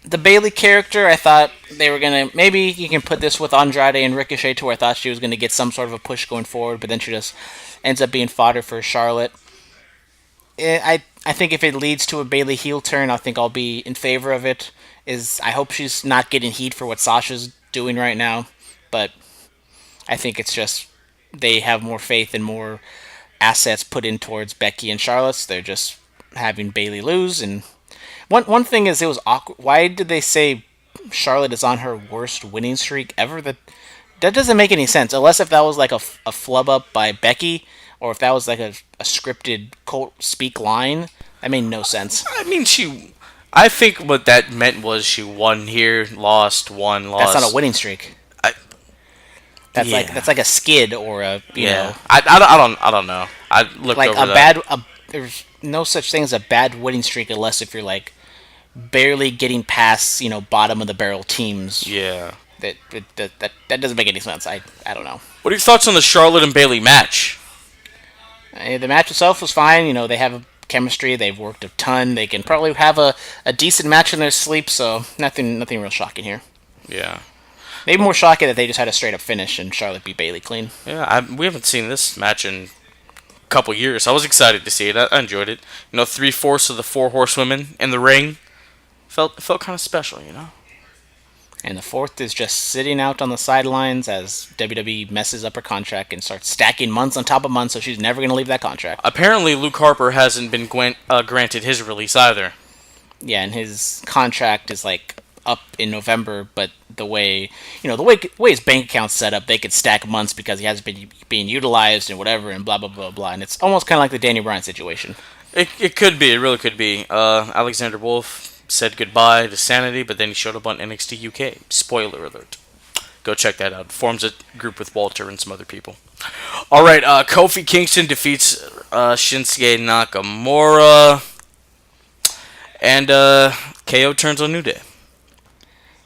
The Bayley character, I thought they were going to... Maybe you can put this with Andrade and Ricochet, to where I thought she was going to get some sort of a push going forward, but then she just ends up being fodder for Charlotte. I think if it leads to a Bayley heel turn, I think I'll be in favor of it. I hope she's not getting heat for what Sasha's doing right now, but I think it's just they have more faith and more assets put in towards Becky and Charlotte. So they're just having Bayley lose. And one thing is, it was awkward. Why did they say Charlotte is on her worst winning streak ever? That doesn't make any sense, unless if that was like a flub up by Becky. or if that was like a scripted Colt speak line, that made no sense. I mean, I think what that meant was she won here, lost, won, lost. That's not a winning streak. That's like a skid or a you know. I don't know. I looked like over a that. there's no such thing as a bad winning streak unless if you're like barely getting past bottom of the barrel teams. Yeah. That doesn't make any sense. I don't know. What are your thoughts on the Charlotte and Bayley match? The match itself was fine. They have a chemistry. They've worked a ton. They can probably have a decent match in their sleep. So nothing real shocking here. Yeah. Maybe more shocking that they just had a straight up finish and Charlotte beat Bayley clean. Yeah, we haven't seen this match in a couple years. I was excited to see it. I enjoyed it. 3/4 of the 4 horsewomen in the ring. Felt kind of special, And the fourth is just sitting out on the sidelines as WWE messes up her contract and starts stacking months on top of months, so she's never going to leave that contract. Apparently, Luke Harper hasn't been granted his release either. Yeah, and his contract is like up in November, but the way his bank account's set up, they could stack months because he hasn't been being utilized and whatever and blah blah blah blah. And it's almost kind of like the Danny Bryan situation. It could be. It really could be. Alexander Wolf said goodbye to sanity, but then he showed up on NXT UK. Spoiler alert. Go check that out. Forms a group with Walter and some other people. All right. Kofi Kingston defeats Shinsuke Nakamura, and KO turns on New Day.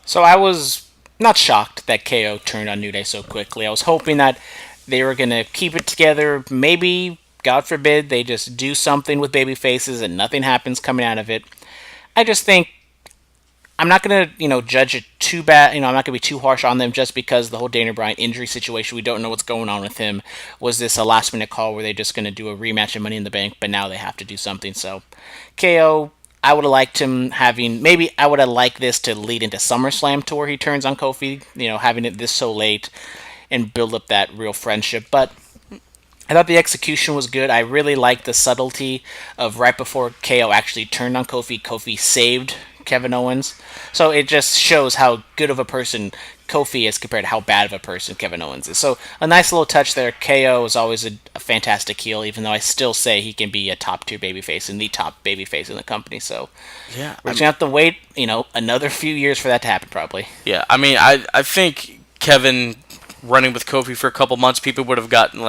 So I was not shocked that KO turned on New Day so quickly. I was hoping that they were going to keep it together. Maybe, God forbid, they just do something with baby faces and nothing happens coming out of it. I just think I'm not going to, judge it too bad. I'm not going to be too harsh on them just because the whole Daniel Bryan injury situation, we don't know what's going on with him. Was this a last-minute call where they're just going to do a rematch of Money in the Bank, but now they have to do something? So, KO, I would have liked him maybe I would have liked this to lead into SummerSlam tour. He turns on Kofi, having it this so late and build up that real friendship. But I thought the execution was good. I really liked the subtlety of right before KO actually turned on Kofi, Kofi saved Kevin Owens. So it just shows how good of a person Kofi is compared to how bad of a person Kevin Owens is. So a nice little touch there. KO is always a fantastic heel, even though I still say he can be a top tier babyface and the top babyface in the company. So yeah, we're just gonna have to wait, another few years for that to happen, probably. Yeah, I mean, I think Kevin running with Kofi for a couple months, people would have gotten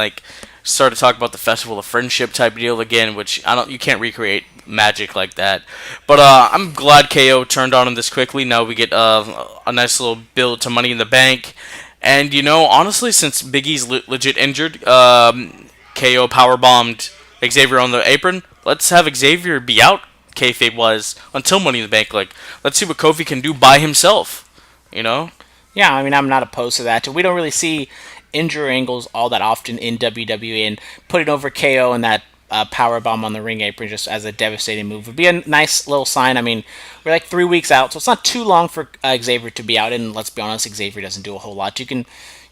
started talking about the Festival of Friendship type deal again, which you can't recreate magic like that. But I'm glad KO turned on him this quickly. Now we get a nice little build to Money in the Bank. And, honestly, since Big E's legit injured, KO powerbombed Xavier on the apron. Let's have Xavier be out, kayfabe was, until Money in the Bank. Let's see what Kofi can do by himself, Yeah, I mean, I'm not opposed to that. We don't really see injury angles all that often in WWE, and putting over KO and that powerbomb on the ring apron just as a devastating move would be a nice little sign. I mean, we're 3 weeks out, so it's not too long for Xavier to be out, and let's be honest, Xavier doesn't do a whole lot. You can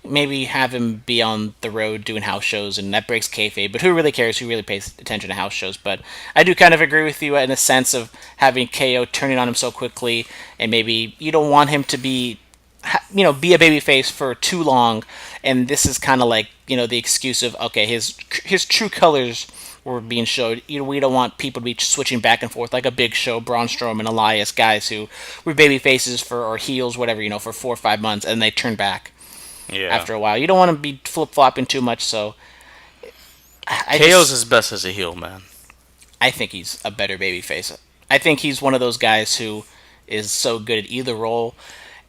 maybe have him be on the road doing house shows, and that breaks kayfabe, but who really cares? Who really pays attention to house shows? But I do kind of agree with you in a sense of having KO turning on him so quickly, and maybe you don't want him to be a babyface for too long, and this is kind of the excuse of, okay, his true colors were being showed. We don't want people to be switching back and forth like a Big Show, Braun Strowman, Elias, guys who were babyfaces or heels, whatever, for 4 or 5 months, and they turn back after a while. You don't want to be flip-flopping too much, so KO's his best as a heel, man. I think he's a better babyface. I think he's one of those guys who is so good at either role,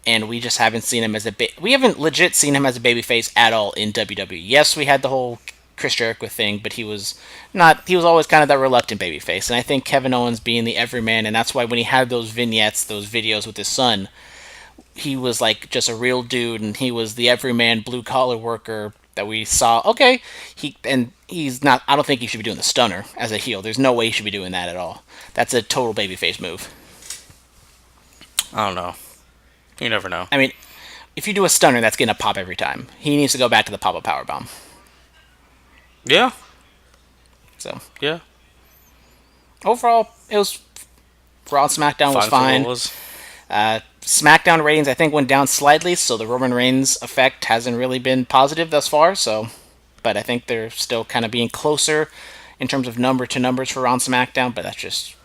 and we just haven't seen him as we haven't legit seen him as a babyface at all in WWE. Yes, we had the whole Chris Jericho thing, but he was always kind of that reluctant babyface. And I think Kevin Owens being the everyman, and that's why when he had those vignettes, those videos with his son, he was just a real dude, and he was the everyman blue collar worker that we saw. Okay, he's not. I don't think he should be doing the stunner as a heel. There's no way he should be doing that at all. That's a total babyface move. I don't know. You never know. I mean, if you do a stunner, that's going to pop every time. He needs to go back to the pop-up powerbomb. Yeah. So. Yeah. Overall, it was... Raw and SmackDown was fine. SmackDown ratings, I think, went down slightly, so the Roman Reigns effect hasn't really been positive thus far, so... but I think they're still kind of being closer in terms of numbers for on SmackDown, but that's just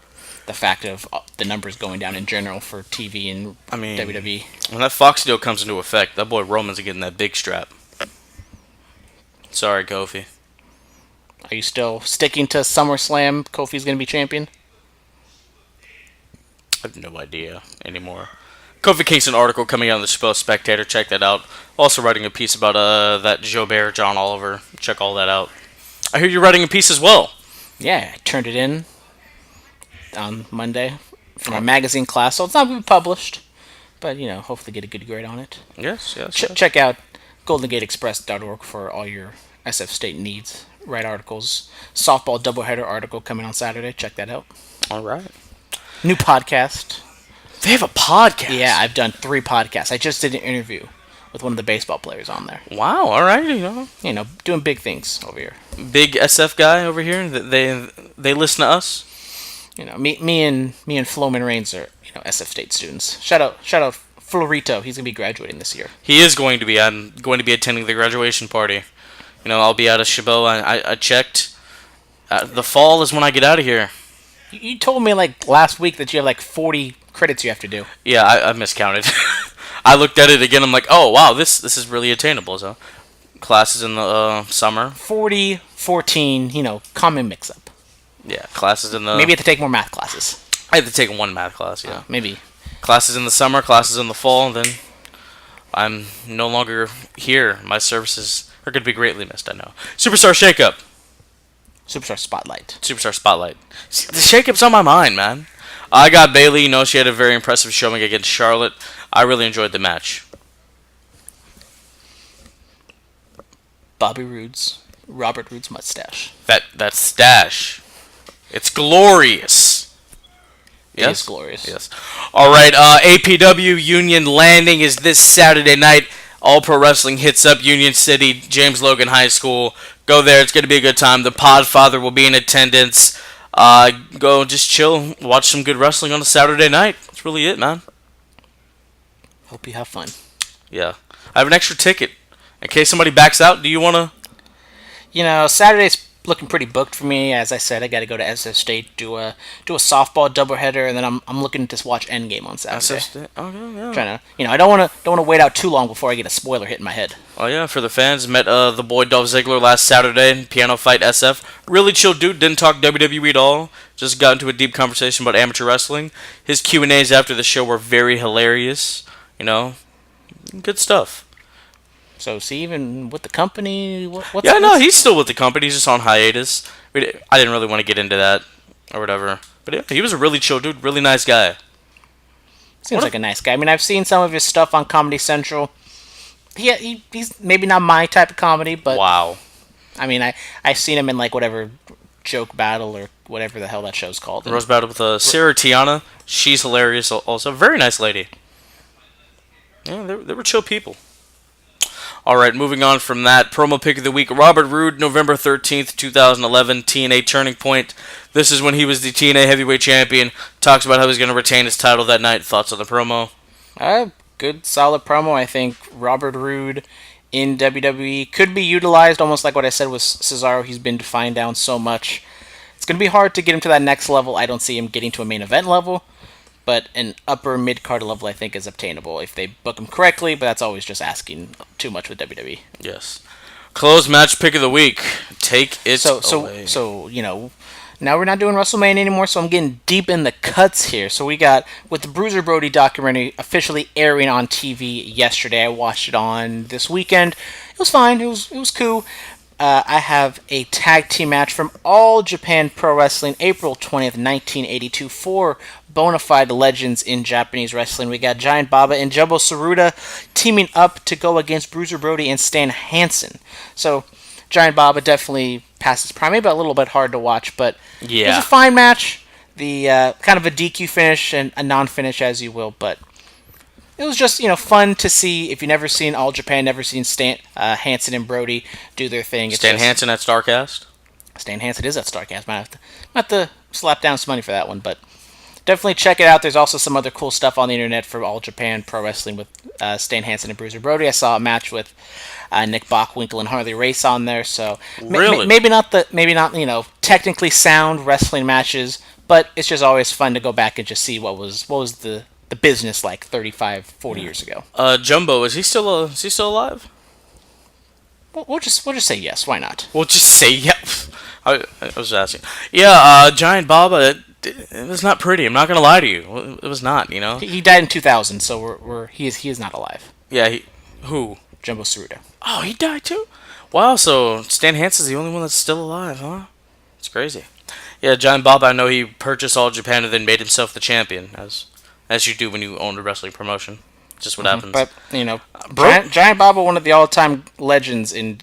the fact of the numbers going down in general for TV and WWE. When that Fox deal comes into effect, that boy Roman's getting that big strap. Sorry, Kofi. Are you still sticking to SummerSlam? Kofi's going to be champion? I have no idea anymore. Kofi Kingston article coming out in the Spectator. Check that out. Also writing a piece about that Joe Bear, John Oliver. Check all that out. I hear you're writing a piece as well. Yeah, I turned it in on Monday for my magazine class, so it's not been published, but hopefully get a good grade on it. Yes. Check out goldengateexpress.org for all your SF State needs. Write articles. Softball doubleheader article coming on Saturday. Check that out. All right. New podcast. They have a podcast? Yeah, I've done 3 podcasts. I just did an interview with one of the baseball players on there. Wow, all right. Doing big things over here. Big SF guy over here. They listen to us. Me and Floman Reigns are SF State students. Shout out Florito. He's gonna be graduating this year. He is going to be. I'm going to be attending the graduation party. I'll be out of Chabot. I checked. The fall is when I get out of here. You told me last week that you have 40 credits you have to do. Yeah, I miscounted. I looked at it again. I'm like, oh wow, this is really attainable. So, classes in the summer. 40, 14. Common mix up. Yeah, classes in the. Maybe you have to take more math classes. I had to take one math class. Yeah, maybe. Classes in the summer, classes in the fall. Then I'm no longer here. My services are going to be greatly missed. I know. Superstar Shakeup. Superstar Spotlight. See, the Shakeup's on my mind, man. I got Bayley. She had a very impressive showing against Charlotte. I really enjoyed the match. Robert Roode's mustache. That stash. It's glorious. Yes? It is glorious. Yes. All right. APW Union Landing is this Saturday night. All Pro Wrestling hits up Union City, James Logan High School. Go there. It's going to be a good time. The Podfather will be in attendance. Go just chill, watch some good wrestling on a Saturday night. That's really it, man. Hope you have fun. Yeah. I have an extra ticket. In case somebody backs out, do you want to... Saturday's looking pretty booked for me. As I said, I got to go to SF State, do a softball doubleheader, and then I'm looking to watch Endgame on Saturday. SF State? Okay, yeah. Trying to, I don't want to wait out too long before I get a spoiler hit in my head. Oh yeah, for the fans, met the boy Dolph Ziggler last Saturday in Piano Fight SF. Really chill dude, didn't talk WWE at all. Just got into a deep conversation about amateur wrestling. His Q&As after the show were very hilarious. Good stuff. So, is he even with the company? What's he's still with the company. He's just on hiatus. I didn't really want to get into that or whatever. But yeah, he was a really chill dude, really nice guy. Seems like a nice guy. I mean, I've seen some of his stuff on Comedy Central. He's maybe not my type of comedy, but... Wow. I mean, I've seen him in, whatever Joke Battle or whatever the hell that show's called. Rose Battle with Sarah Tiana. She's hilarious also. Very nice lady. Yeah, they were chill people. Alright, moving on from that. Promo pick of the week. Robert Roode, November 13th, 2011. TNA Turning Point. This is when he was the TNA Heavyweight Champion. Talks about how he's going to retain his title that night. Thoughts on the promo? Good, solid promo. I think Robert Roode in WWE could be utilized, almost like what I said with Cesaro. He's been defined down so much. It's going to be hard to get him to that next level. I don't see him getting to a main event level. But an upper mid-card level, I think, is obtainable if they book him correctly, but that's always just asking too much with WWE. Yes. Closed match pick of the week. Take it away. So, now we're not doing WrestleMania anymore, so I'm getting deep in the cuts here. So we got, with the Bruiser Brody documentary officially airing on TV yesterday, I watched it on this weekend. It was fine. It was cool. I have a tag team match from All Japan Pro Wrestling, April 20th, 1982, for bona fide legends in Japanese wrestling. We got Giant Baba and Jumbo Tsuruta teaming up to go against Bruiser Brody and Stan Hansen. So, Giant Baba definitely passes prime. Maybe a little bit hard to watch, but yeah, it was a fine match. The kind of a DQ finish and a non-finish, as you will, but it was just, fun to see. If you've never seen All Japan, never seen Stan Hansen and Brody do their thing. Stan Hansen at Starrcast? Stan Hansen is at Starrcast. Might have to slap down some money for that one, but definitely check it out. There's also some other cool stuff on the internet for All Japan Pro Wrestling with Stan Hansen and Bruiser Brody. I saw a match with Nick Bockwinkel and Harley Race on there. So Really? maybe not technically sound wrestling matches, but it's just always fun to go back and just see what was the business like 35, 40 years ago. Jumbo, is he still alive? We'll just say yes. Why not? We'll just say yeah. I was asking. Yeah, Giant Baba. It was not pretty. I'm not gonna lie to you. It was not. You know. He died in 2000, so he is not alive. Yeah. Who? Jumbo Tsuruta. Oh, he died too. Wow. So Stan Hansen's the only one that's still alive, huh? It's crazy. Yeah, Giant Baba. I know he purchased All Japan and then made himself the champion, as you do when you own a wrestling promotion. Just what happens. But Giant Baba, one of the all-time legends in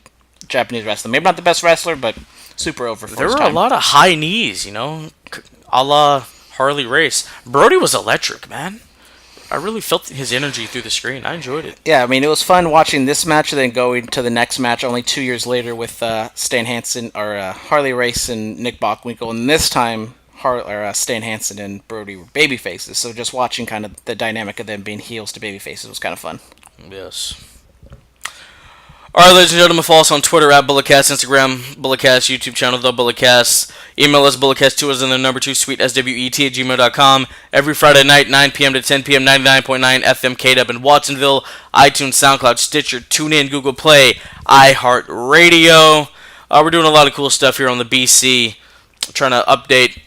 Japanese wrestling. Maybe not the best wrestler, but super over for There his were time. a lot of high knees, you know, a la Harley Race. Brody was electric, man. I really felt his energy through the screen. I enjoyed it. Yeah, I mean, it was fun watching this match and then going to the next match only 2 years later with Stan Hansen or Harley Race and Nick Bockwinkel, and this time Stan Hansen and Brody were baby faces. So just watching kind of the dynamic of them being heels to baby faces was kind of fun. Yes. Alright, ladies and gentlemen, follow us on Twitter at Bulletcast, Instagram, Bulletcast, YouTube channel, The Bulletcast. Email us, Bulletcast2 as in the number 2, sweetswet@gmail.com. Every Friday night, 9 p.m. to 10 p.m., 99.9 FM KW in Watsonville, iTunes, SoundCloud, Stitcher, TuneIn, Google Play, iHeartRadio. We're doing a lot of cool stuff here on the BC. Trying to update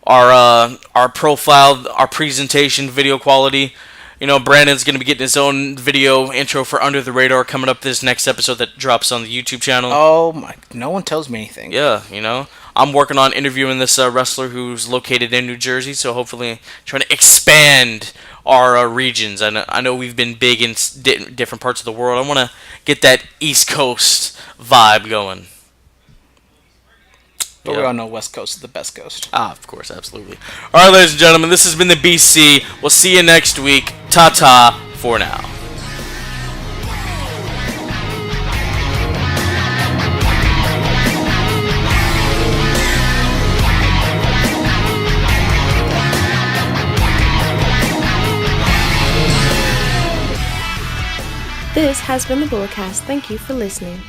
our profile, our presentation, video quality. You know, Brandon's going to be getting his own video intro for Under the Radar coming up this next episode that drops on the YouTube channel. Oh my! No one tells me anything. Yeah, you know. I'm working on interviewing this wrestler who's located in New Jersey, so hopefully trying to expand our regions. I know we've been big in different parts of the world. I want to get that East Coast vibe going. But we all know West Coast is the best coast. Of course, absolutely. All right, ladies and gentlemen, this has been the BC. We'll see you next week. Ta-ta for now. This has been the Bulletcast. Thank you for listening.